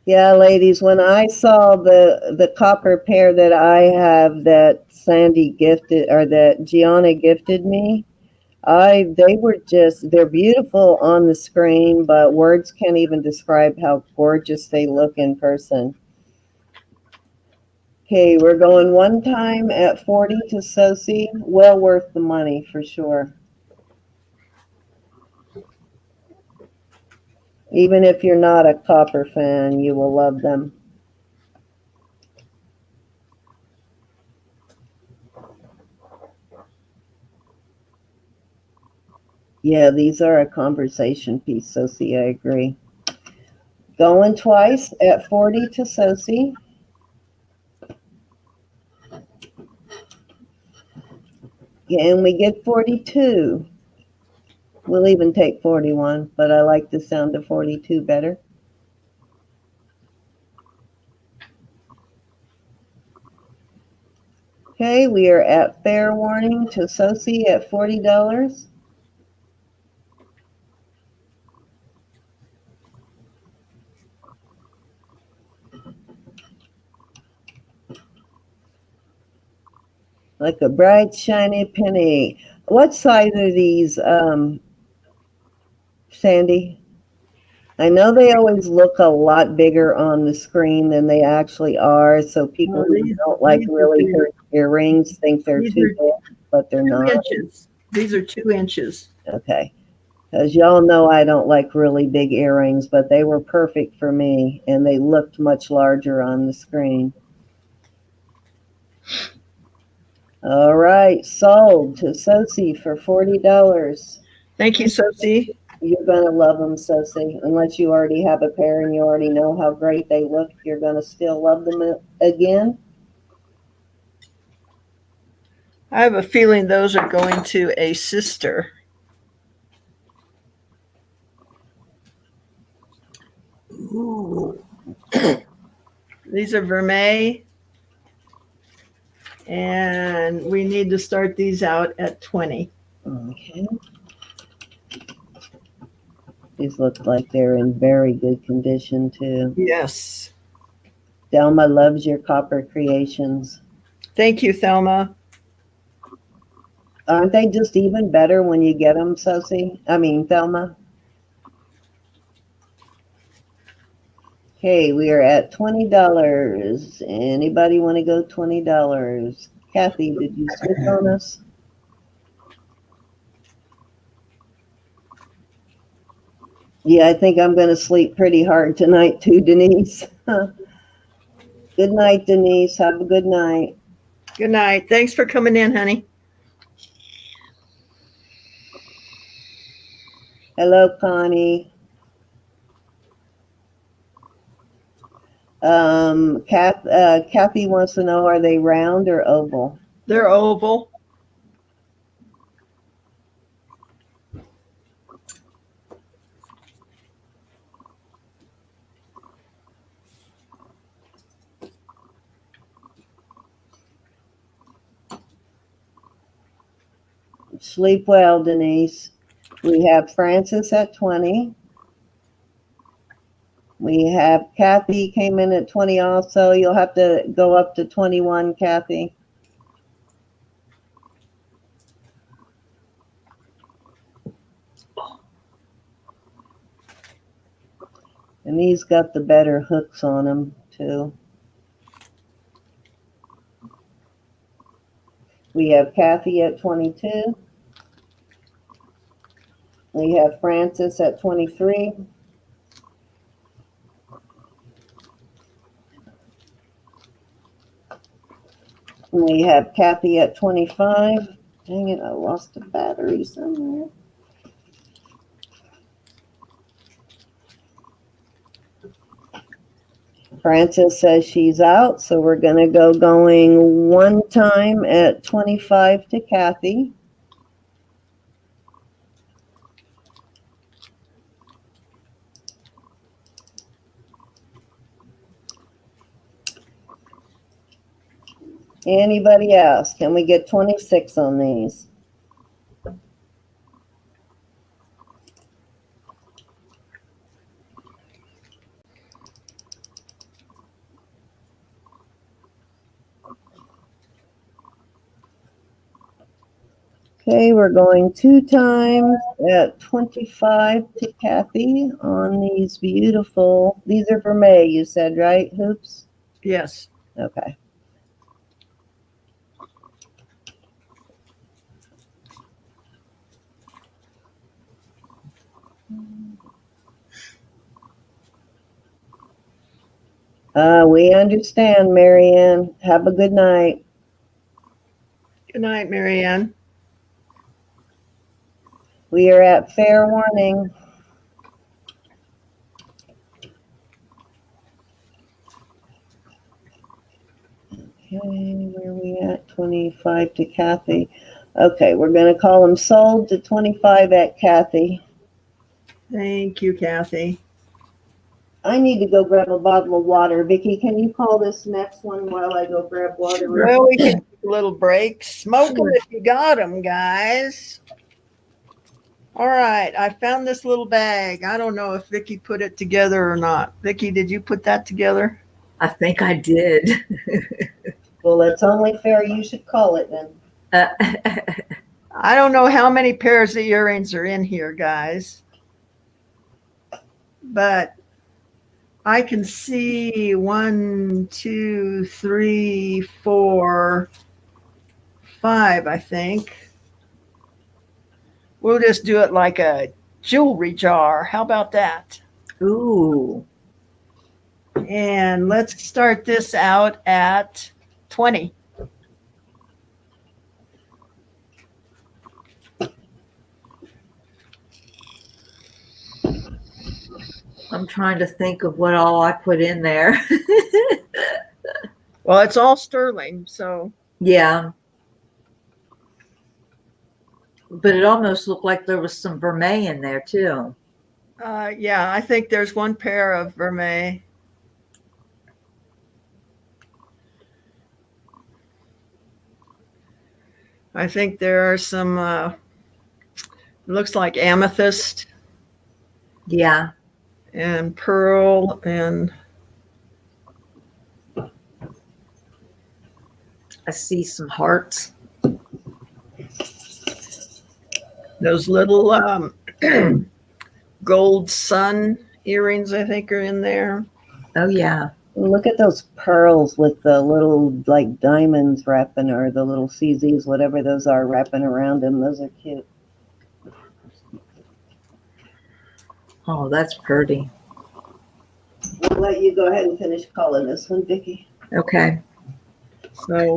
Yeah, ladies, when I saw the copper pair that I have that Sandy gifted or that Gianna gifted me, they're beautiful on the screen, but words can't even describe how gorgeous they look in person. Okay, we're going one time at 40 to Sosie. Well worth the money for sure. Even if you're not a copper fan, you will love them. Yeah, these are a conversation piece, Sosie, I agree. Going twice at 40 to Sosie. And we get 42. We'll even take 41, but I like the sound of 42 better. Okay, we are at fair warning to Sosie at $40. Like a bright, shiny penny. What size are these, Sandy? I know they always look a lot bigger on the screen than they actually are, so people who don't like really big earrings think they're too big, but they're 2 not. inches? These are 2 inches. Okay. Because y'all know I don't like really big earrings, but they were perfect for me, and they looked much larger on the screen. All right, sold to Sosie for $40. Thank you, Sosie. You're going to love them, Sosie. Unless you already have a pair and you already know how great they look, you're going to still love them again. I have a feeling those are going to a sister. Ooh. These are vermeil. And we need to start these out at 20. Okay. These look like they're in very good condition, too. Yes. Thelma loves your copper creations. Thank you, Thelma. Aren't they just even better when you get them, Sosie? I mean, Thelma. Okay, we are at $20. Anybody want to go $20? Kathy, did you switch on us? Yeah, I think I'm going to sleep pretty hard tonight too, Denise. Good night, Denise. Have a good night. Good night. Thanks for coming in, honey. Hello, Connie. Kathy wants to know, are they round or oval? They're oval. Sleep well, Denise. We have Francis at 20. We have Kathy came in at 20 also. You'll have to go up to 21, Kathy. And he's got the better hooks on him too. We have Kathy at 22. We have Francis at 23. We have Kathy at 25. Dang it, I lost the battery somewhere. Frances says she's out, so we're going to go going one time at 25 to Kathy. Anybody else? Can we get 26 on these? Okay, we're going two times at 25 to Kathy on these beautiful, these are for May, you said, right, hoops? Yes. Okay. We understand, Marianne. Have a good night. Good night, Marianne. We are at fair warning. Okay, where are we at? 25 to Kathy. Okay, we're going to call them sold to 25 at Kathy. Thank you, Kathy. I need to go grab a bottle of water. Vicki, can you call this next one while I go grab water? Well, we can take a little break. Smoke them if you got them, guys. All right, I found this little bag. I don't know if Vicki put it together or not. Vicki, did you put that together? I think I did. Well, it's only fair you should call it then. I don't know how many pairs of earrings are in here, guys. But I can see 1, 2, 3, 4, 5, I think. We'll just do it like a jewelry jar. How about that? Ooh. And let's start this out at 20. I'm trying to think of what all I put in there. Well, it's all sterling, so Yeah. But it almost looked like there was some vermeil in there too. yeah, I think there's one pair of vermeil. I think there are some, looks like amethyst Yeah. and pearl and I see some hearts. those little gold sun earrings, I think, are in there. Oh, yeah. Look at those pearls with the little like diamonds wrapping, or the little CZs, whatever those are, wrapping around them. Those are cute. Oh, that's pretty. We'll let you go ahead and finish calling this one, Vicki. Okay. So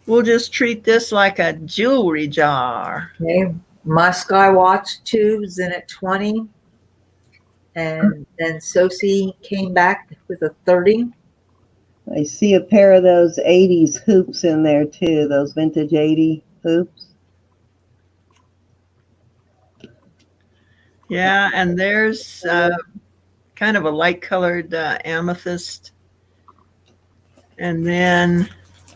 we'll just treat this like a jewelry jar. Okay. My Skywatch tube's in at 20. And then Sosie came back with a 30. I see a pair of those 80s hoops in there too, those vintage 80 hoops. Yeah, and there's kind of a light colored amethyst. And then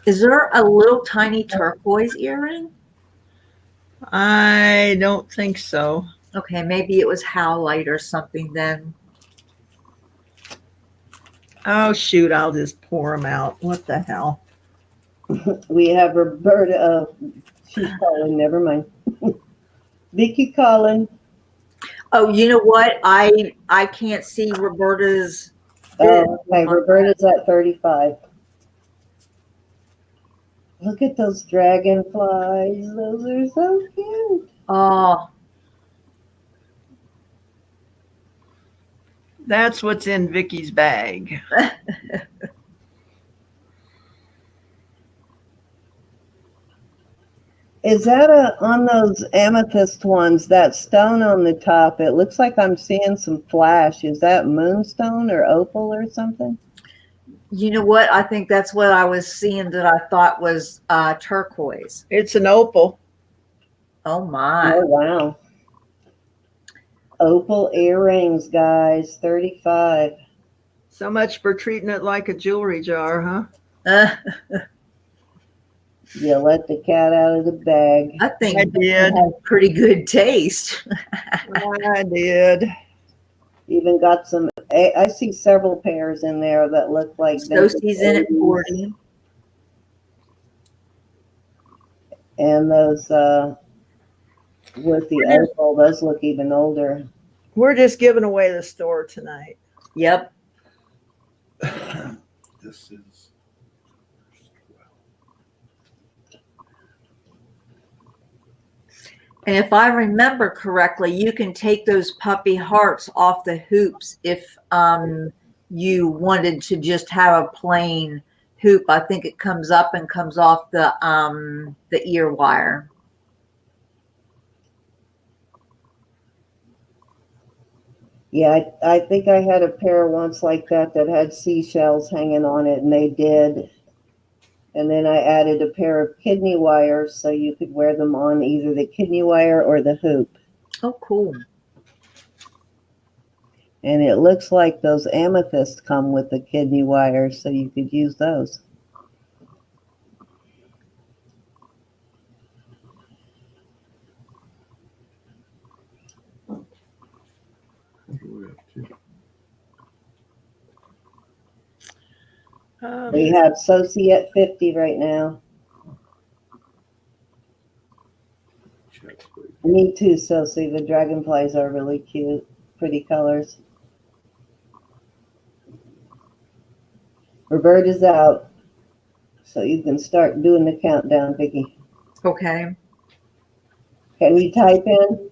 Is there a little tiny turquoise earring? I don't think so. Okay, maybe it was howlite or something then. Oh, shoot, I'll just pour them out. What the hell? We have Roberta. She's calling. Never mind. Vicki calling. Oh, you know what? I can't see Roberta's. Oh, okay. Roberta's at 35. Look at those dragonflies. Those are so cute. Oh, That's what's in Vicky's bag. Is that on those amethyst ones, that stone on the top? It looks like I'm seeing some flash. Is that moonstone or opal or something? you know what? I think that's what I was seeing that I thought was turquoise. It's an opal. Oh my. Oh, wow. Opal earrings, guys, 35. So much for treating it like a jewelry jar, huh? You let the cat out of the bag. I think I it did. has pretty good taste. I did. Even got some, I see several pairs in there that look like Sosie's in at 80s. 40. And those with the opal, those look even older. We're just giving away the store tonight. Yep. This is. And if I remember correctly, you can take those puppy hearts off the hoops if you wanted to just have a plain hoop. I think it comes up and comes off the ear wire. Yeah, I think I had a pair once like that had seashells hanging on it, and they did. And then I added a pair of kidney wires so you could wear them on either the kidney wire or the hoop. Oh, cool. And it looks like those amethysts come with the kidney wires, so you could use those. We have Sosie at 50 right now. Me too, Sosie. The dragonflies are really cute. Pretty colors. Roberta's out. So you can start doing the countdown, Vicki. Okay. Can you type in?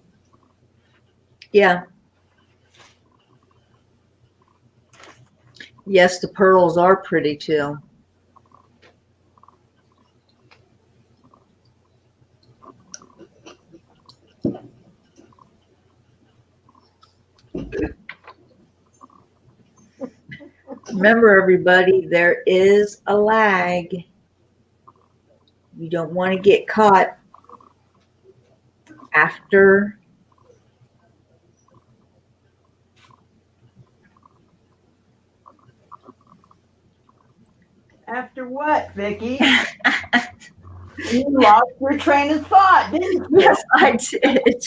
Yeah. Yes, the pearls are pretty too. Remember, everybody, there is a lag. You don't want to get caught after. After what, Vicky? You lost your train of thought, didn't you? Yes, I did.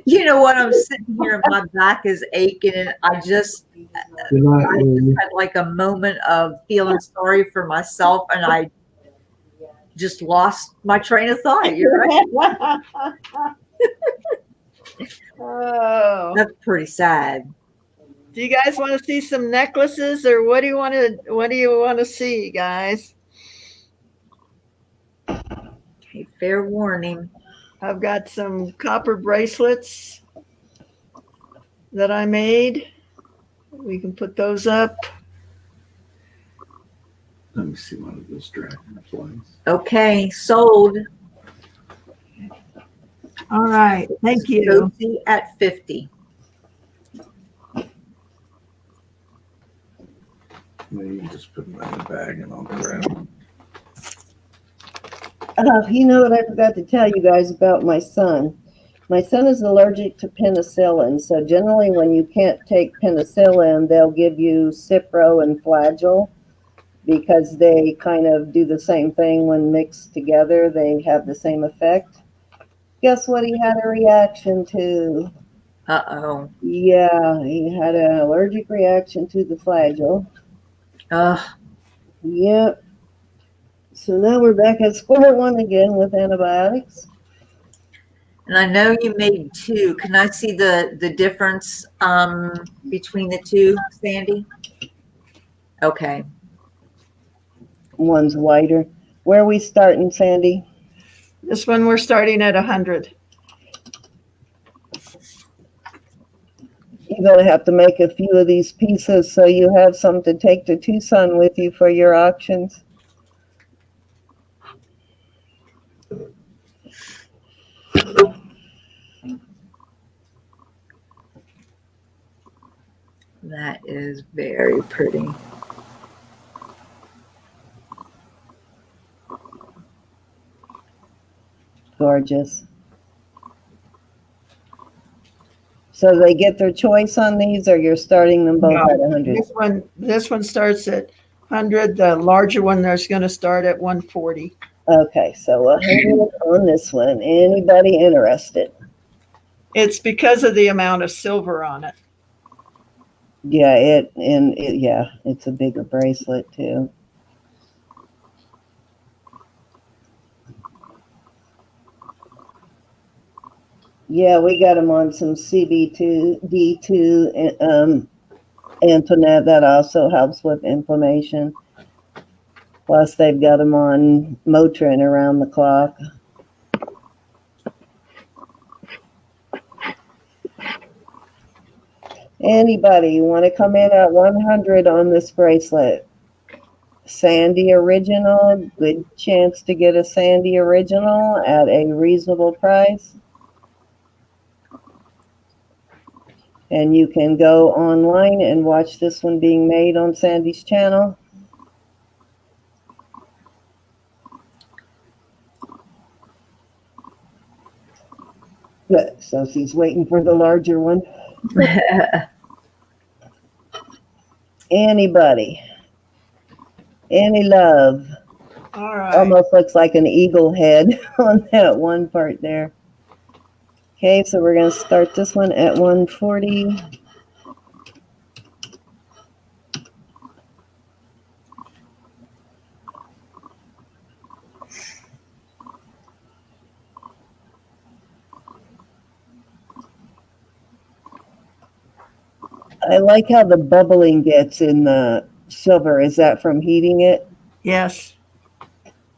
You know what? I'm sitting here and my back is aching, and I just had like a moment of feeling sorry for myself, and I just lost my train of thought. You're right. Oh. That's pretty sad. Do you guys want to see some necklaces, or what do you want to see, guys? Okay, fair warning. I've got some copper bracelets that I made. We can put those up. Let me see one of those dragonflies. Okay, sold. All right. Thank you. Sophie at 50. Maybe you can just put them in the bag and I'll grab them. You know what I forgot to tell you guys about my son? My son is allergic to penicillin, so generally when you can't take penicillin, they'll give you Cipro and Flagyl because they kind of do the same thing when mixed together. They have the same effect. Guess what he had a reaction to? Uh-oh. Yeah, he had an allergic reaction to the Flagyl. Ugh. Yep. So now we're back at square one again with antibiotics. And I know you made two. Can I see the difference between the two, Sandy? Okay. One's whiter. Where are we starting, Sandy? This one we're starting at 100. You're going to have to make a few of these pieces so you have some to take to Tucson with you for your auctions. That is very pretty. Gorgeous. So they get their choice on these, or you're starting them both No, at 100? This one starts at 100. The larger one there's going to start at 140. Okay, so 100 on this one. Anybody interested? It's because of the amount of silver on it. Yeah, yeah, it's a bigger bracelet too. Yeah, we got them on some CB2, D2, Antoinette. That also helps with inflammation. Plus, they've got them on Motrin around the clock. Anybody want to come in at 100 on this bracelet? Sandy Original, good chance to get a Sandy Original at a reasonable price. And you can go online and watch this one being made on Sandy's channel. Good. So she's waiting for the larger one. Anybody? Any love? All right. Almost looks like an eagle head on that one part there. Okay, so we're going to start this one at 140. I like how the bubbling gets in the silver. Is that from heating it? Yes.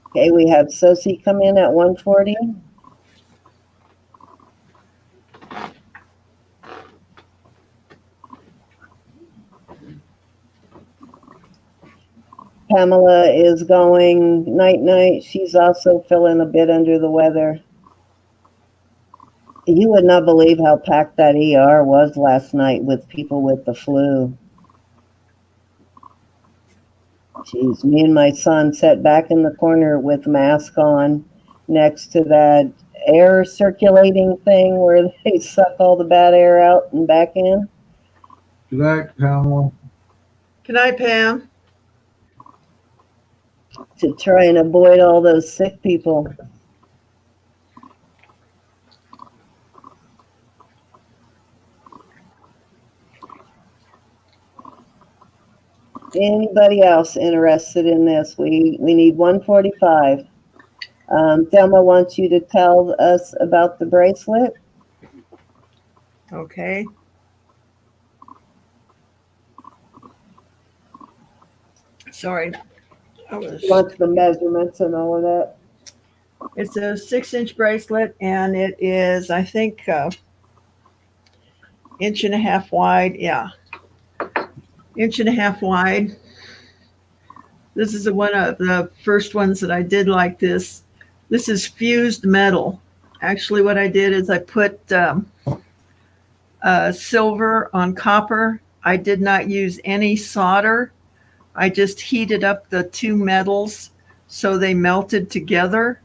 Okay, we have Sosie come in at 140. Pamela is going night-night. She's also feeling a bit under the weather. You would not believe how packed that ER was last night with people with the flu. Jeez, me and my son sat back in the corner with mask on next to that air circulating thing where they suck all the bad air out and back in. Good night, Pamela. Good night, Pam. To try and avoid all those sick people. Anybody else interested in this? We need 145. Thelma wants you to tell us about the bracelet. Okay. Sorry. She wants the measurements and all of that. It's a 6-inch bracelet, and it is, I think, inch and a half wide. Yeah, inch and a half wide. This is one of the first ones that I did like this. This is fused metal. Actually, what I did is I put silver on copper. I did not use any solder. I just heated up the two metals so they melted together.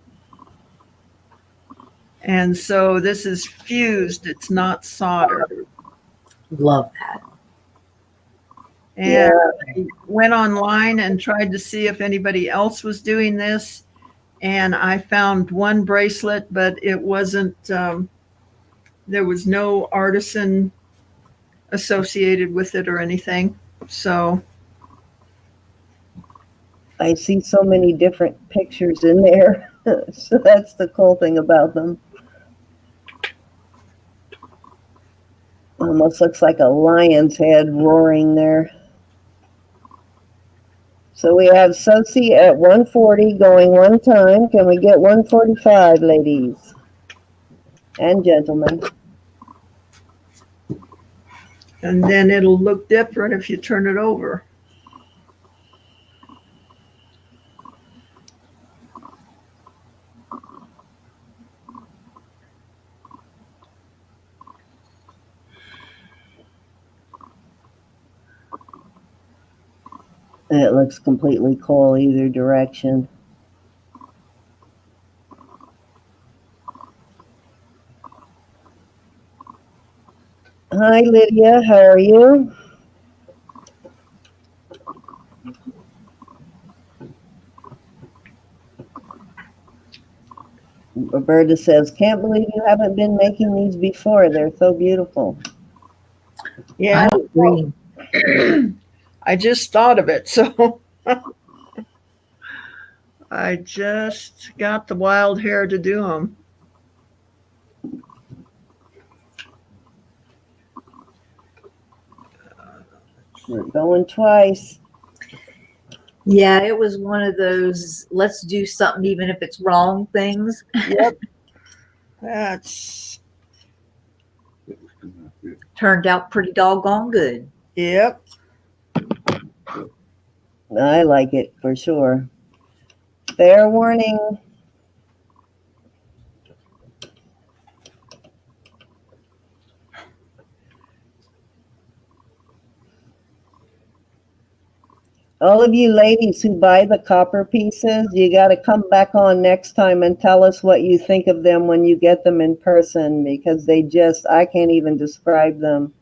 And so this is fused, it's not soldered. Love that. And I went online and tried to see if anybody else was doing this. And I found one bracelet, but it wasn't, there was no artisan associated with it or anything. So I see so many different pictures in there. So that's the cool thing about them. Almost looks like a lion's head roaring there. So we have Sosie at 140 going one time. Can we get 145, ladies and gentlemen? and then it'll look different if you turn it over. And it looks completely cool either direction. Hi, Lydia. How are you? Roberta says, can't believe you haven't been making these before. They're so beautiful. Yeah, I agree. I just thought of it. So I just got the wild hair to do them. We're going twice. Yeah, it was one of those let's do something even if it's wrong things. Yep. That's, Turned out pretty doggone good. yep. I like it for sure. Fair warning. All of you ladies who buy the copper pieces, you got to come back on next time and tell us what you think of them when you get them in person, because they just, I can't even describe them.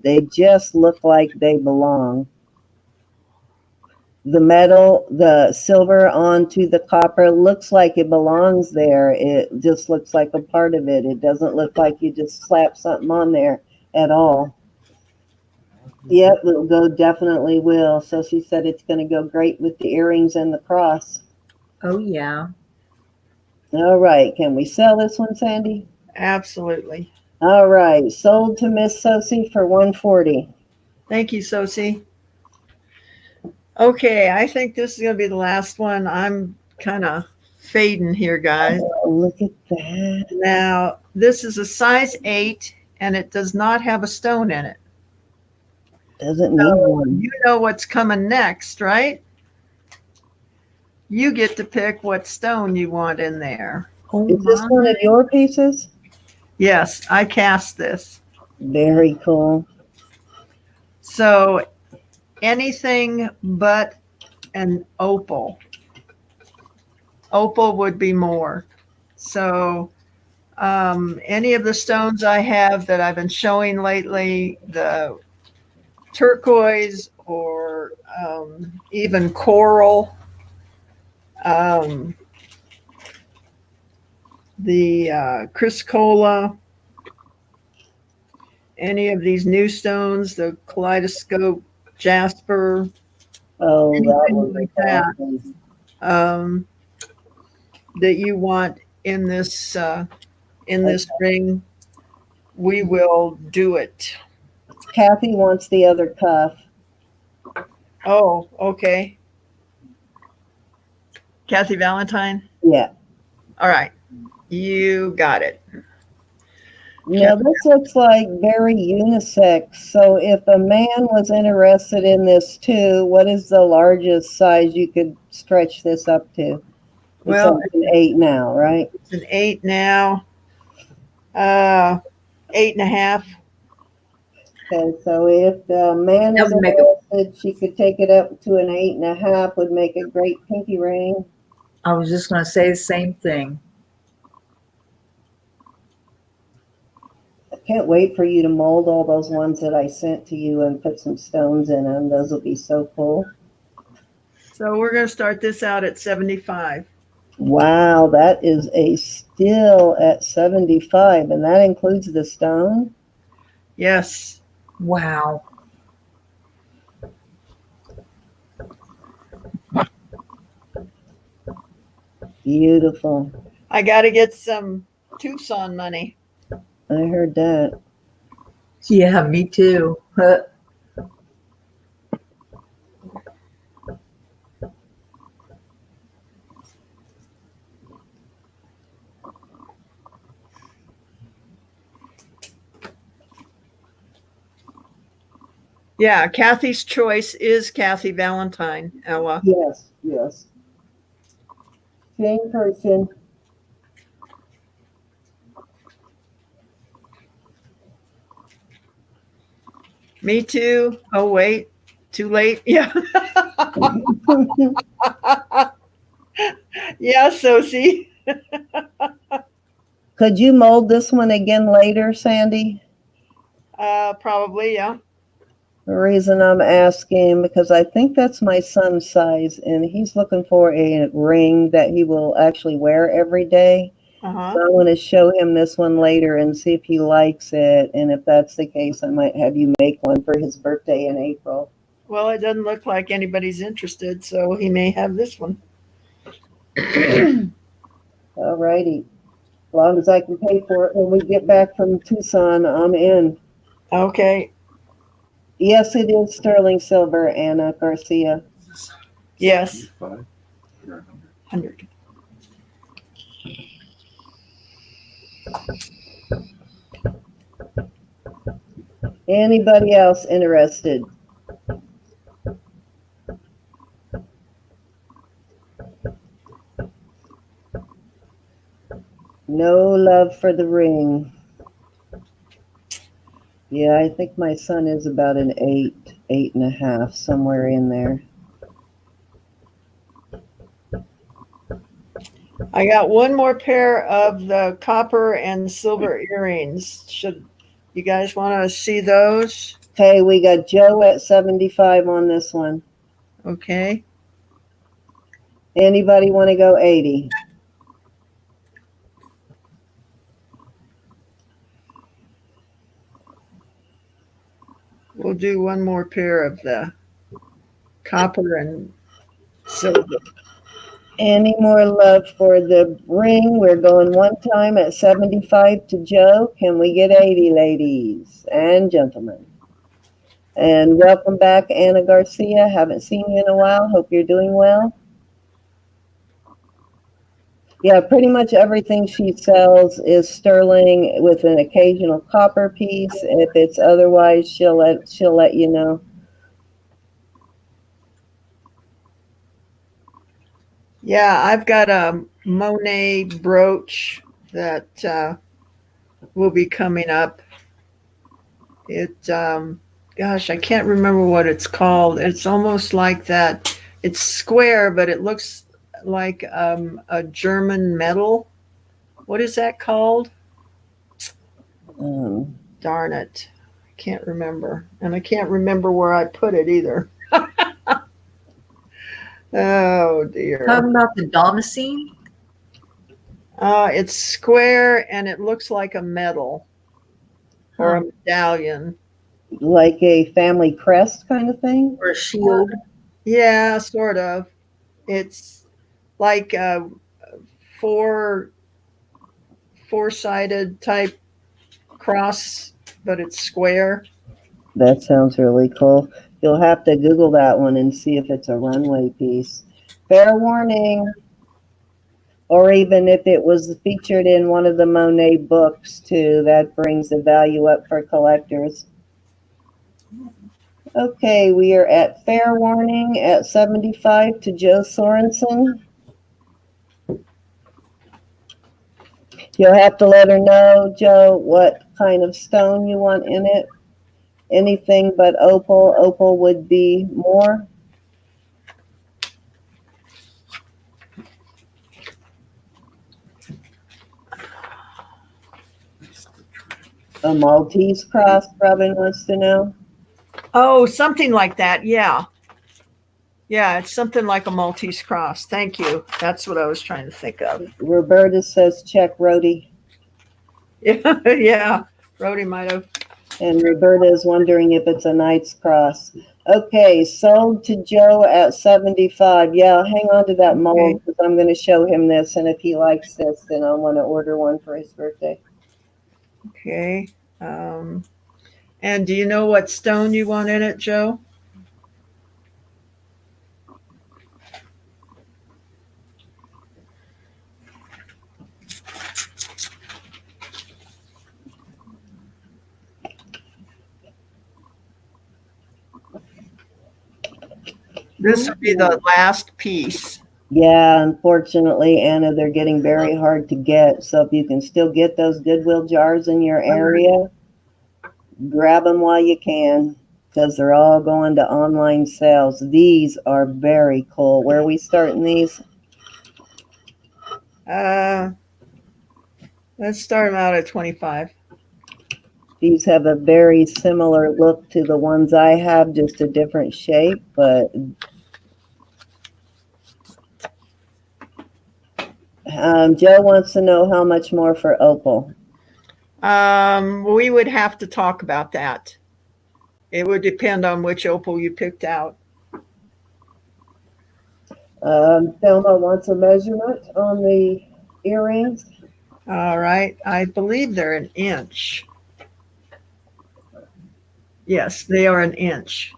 They just look like they belong. The metal, the silver onto the copper looks like it belongs there. It just looks like a part of it. It doesn't look like you just slap something on there at all. Yep, it'll go, definitely will. So she said it's going to go great with the earrings and the cross. Oh yeah. All right, can we sell this one, Sandy? Absolutely. All right, sold to Miss Sosie for 140. Thank you, Sosie. Okay, I think this is going to be the last one. I'm kind of fading here, guys. Oh, look at that. Now, this is a size 8, and it does not have a stone in it. Doesn't need So one. you know what's coming next, right? You get to pick what stone you want in there. Oh Is this my. one of your pieces? Yes, I cast this. Very cool. So anything but an opal. Opal would be more. So any of the stones I have that I've been showing lately, the turquoise or even coral, the Chrysocolla, any of these new stones, the kaleidoscope, jasper, Oh, that anything one like was that, awesome. that you want in this ring, we will do it. Kathy wants the other cuff. Oh, okay. Kathy Valentine. Yeah. All right. You got it. Now this looks like very unisex. So if a man was interested in this too, what is the largest size you could stretch this up to? Well, It's up to 8 now, right? it's an 8 now. 8.5. Okay, so if the man That is would make it- interested, she could take it up to an 8.5, would make a great pinky ring. I was just going to say the same thing. I can't wait for you to mold all those ones that I sent to you and put some stones in them. Those will be so cool. So we're going to start this out at 75. Wow, that is a still at 75, and that includes the stone. Yes. Wow. Beautiful. I got to get some Tucson money. I heard that. Yeah, me too. Yeah, Kathy's choice is Kathy Valentine, Ella. Yes, yes. Same person. Me too. Oh, wait. Too late. Yeah. Yeah, Sosie. Could you mold this one again later, Sandy? Probably, yeah. The reason I'm asking, because I think that's my son's size, and he's looking for a ring that he will actually wear every day. Uh-huh. So I want to show him this one later and see if he likes it. And if that's the case, I might have you make one for his birthday in April. Well, it doesn't look like anybody's interested, so he may have this one. All righty. As long as I can pay for it when we get back from Tucson, I'm in. Okay. Yes, it is sterling silver, Anna Garcia. Yes. 5. 100. Anybody else interested? No love for the ring. Yeah, I think my son is about an 8.5, somewhere in there. I got one more pair of the copper and silver earrings. Should you guys want to see those? Okay, we got Joe at 75 on this one. Okay. Anybody want to go 80? We'll do one more pair of the copper and silver. Any more love for the ring? We're going one time at 75 to Joe. Can we get 80, ladies and gentlemen? And welcome back, Anna Garcia. Haven't seen you in a while. Hope you're doing well. Yeah, pretty much everything she sells is sterling with an occasional copper piece. If it's otherwise, she'll let you know. Yeah, I've got a Monet brooch that will be coming up. It, gosh, I can't remember what it's called. It's almost like that. It's square, but it looks like a German medal. What is that called? Darn it. I can't remember. And I can't remember where I put it either. Oh, dear. Talking about the Damascene? It's square and it looks like a medal or a medallion. Like a family crest kind of thing? Or a shield? Yeah, sort of. It's like a four-sided type cross, but it's square. That sounds really cool. You'll have to Google that one and see if it's a runway piece. Fair warning. Or even if it was featured in one of the Monet books too, that brings the value up for collectors. Okay, we are at fair warning at 75 to Joe Sorensen. You'll have to let her know, Joe, what kind of stone you want in it. Anything but opal. Opal would be more. A Maltese cross, Robin wants to know. Oh, something like that. Yeah. Yeah, it's something like a Maltese cross. Thank you. That's what I was trying to think of. Roberta says check Rhodey. Yeah, yeah. Rhodey might have. And Roberta is wondering if it's a Knight's Cross. Okay, sold to Joe at 75. Yeah, hang on to that mold because I'm going to show him this. And if he likes this, then I'll want to order one for his birthday. Okay. And do you know what stone you want in it, Joe? This would be the last piece. Yeah, unfortunately, Anna, they're getting very hard to get. So if you can still get those Goodwill jars in your area, grab them while you can because they're all going to online sales. These are very cool. Where are we starting these? Let's start them out at 25. These have a very similar look to the ones I have, just a different shape, but Joe wants to know how much more for opal. We would have to talk about that. It would depend on which opal you picked out. Thelma wants a measurement on the earrings. All right. I believe they're an inch. Yes, they are an inch.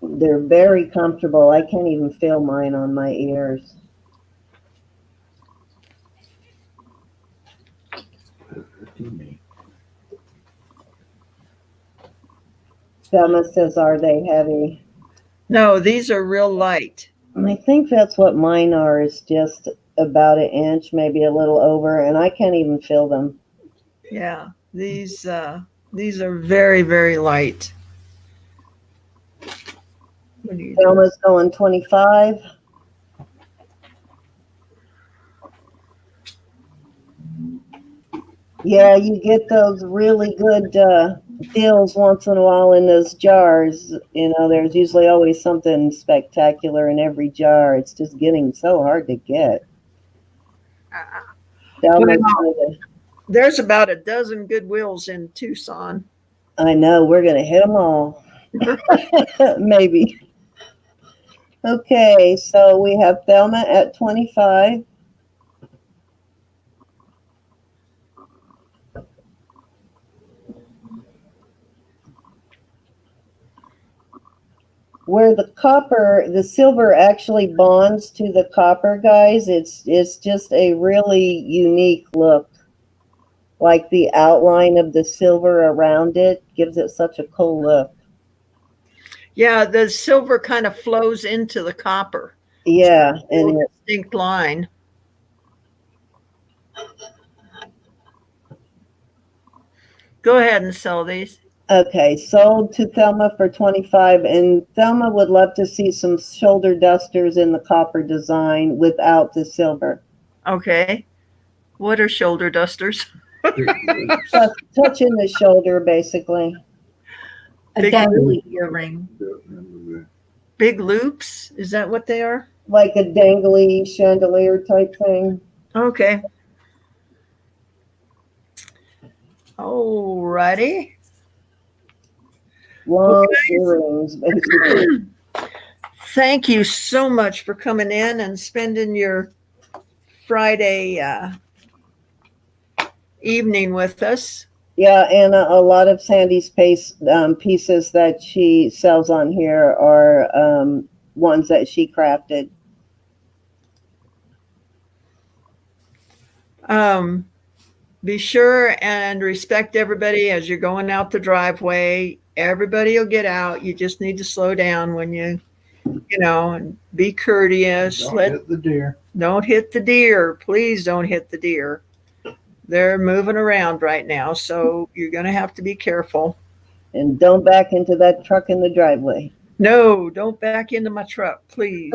They're very comfortable. I can't even feel mine on my ears. Thelma says, are they heavy? No, these are real light. I think that's what mine are, is just about an inch, maybe a little over, and I can't even feel them. Yeah, these are very, very light. What do you do? Thelma's going 25. Yeah, you get those really good deals once in a while in those jars. You know, there's usually always something spectacular in every jar. It's just getting so hard to get. Thelma's gonna- There's about a dozen Goodwills in Tucson. I know, we're going to hit them all. Maybe. Okay, so we have Thelma at 25. Where the silver actually bonds to the copper, guys, it's just a really unique look. Like the outline of the silver around it gives it such a cool look. Yeah, the silver kind of flows into the copper. Yeah, and A distinct line. Go ahead and sell these. okay, sold to Thelma for 25, and Thelma would love to see some shoulder dusters in the copper design without the silver. Okay. What are shoulder dusters? Touching the shoulder, basically. A Big dangly earring. Big loops? Is that what they are? Like a dangly chandelier type thing. Okay. Alrighty. Long earrings, basically. Thank you so much for coming in and spending your Friday evening with us. Yeah, and a lot of Sandy's pieces that she sells on here are ones that she crafted. Be sure and respect everybody as you're going out the driveway. Everybody will get out. You just need to slow down when you know, and be courteous. Don't hit the deer. Don't hit the deer. Please don't hit the deer. They're moving around right now, so you're going to have to be careful. And don't back into that truck in the driveway. No, don't back into my truck, please.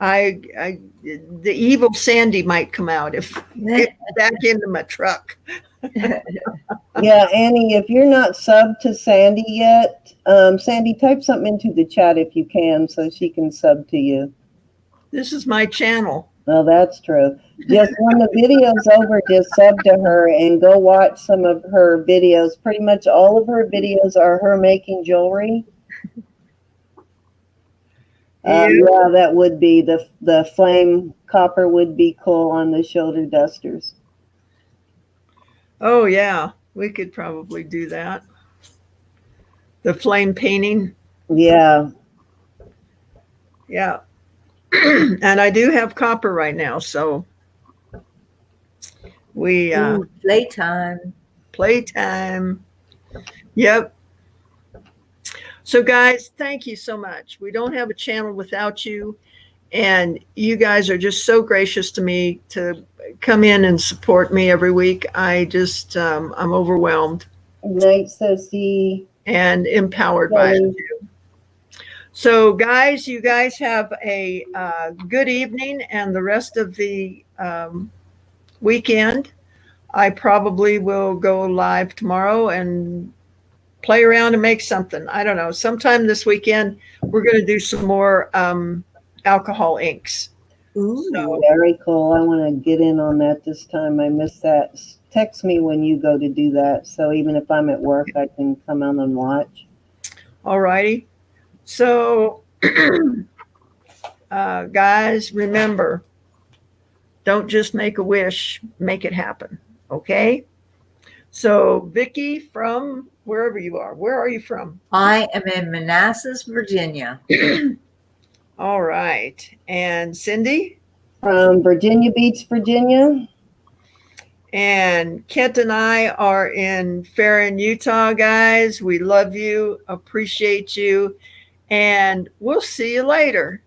The evil Sandy might come out if back into my truck. Yeah, Annie, if you're not subbed to Sandy yet, Sandy, type something into the chat if you can so she can sub to you. This is my channel. Well, that's true. Just when the video's over, just sub to her and go watch some of her videos. Pretty much all of her videos are her making jewelry. Yeah, that would be the flame copper would be cool on the shoulder dusters. Oh yeah, we could probably do that. The flame painting. Yeah. Yeah. And I do have copper right now, so we Ooh, playtime. playtime. Yep. So guys, thank you so much. We don't have a channel without you, and you guys are just so gracious to me to come in and support me every week. I just I'm overwhelmed Night, Sophie. and empowered by it too. So guys, you guys have a good evening and the rest of the weekend. I probably will go live tomorrow and play around and make something. I don't know. Sometime this weekend, we're going to do some more alcohol inks. Ooh. So, Very cool. I want to get in on that this time. I missed that. Text me when you go to do that. So even if I'm at work, I can come on and watch. all righty. So, guys, remember, don't just make a wish, make it happen. Okay? So, Vicki from wherever you are, where are you from? I am in Manassas, Virginia. All right. And Cindy? From Virginia Beach, Virginia. And Kent and I are in Farron, Utah, guys. We love you, appreciate you, and we'll see you later.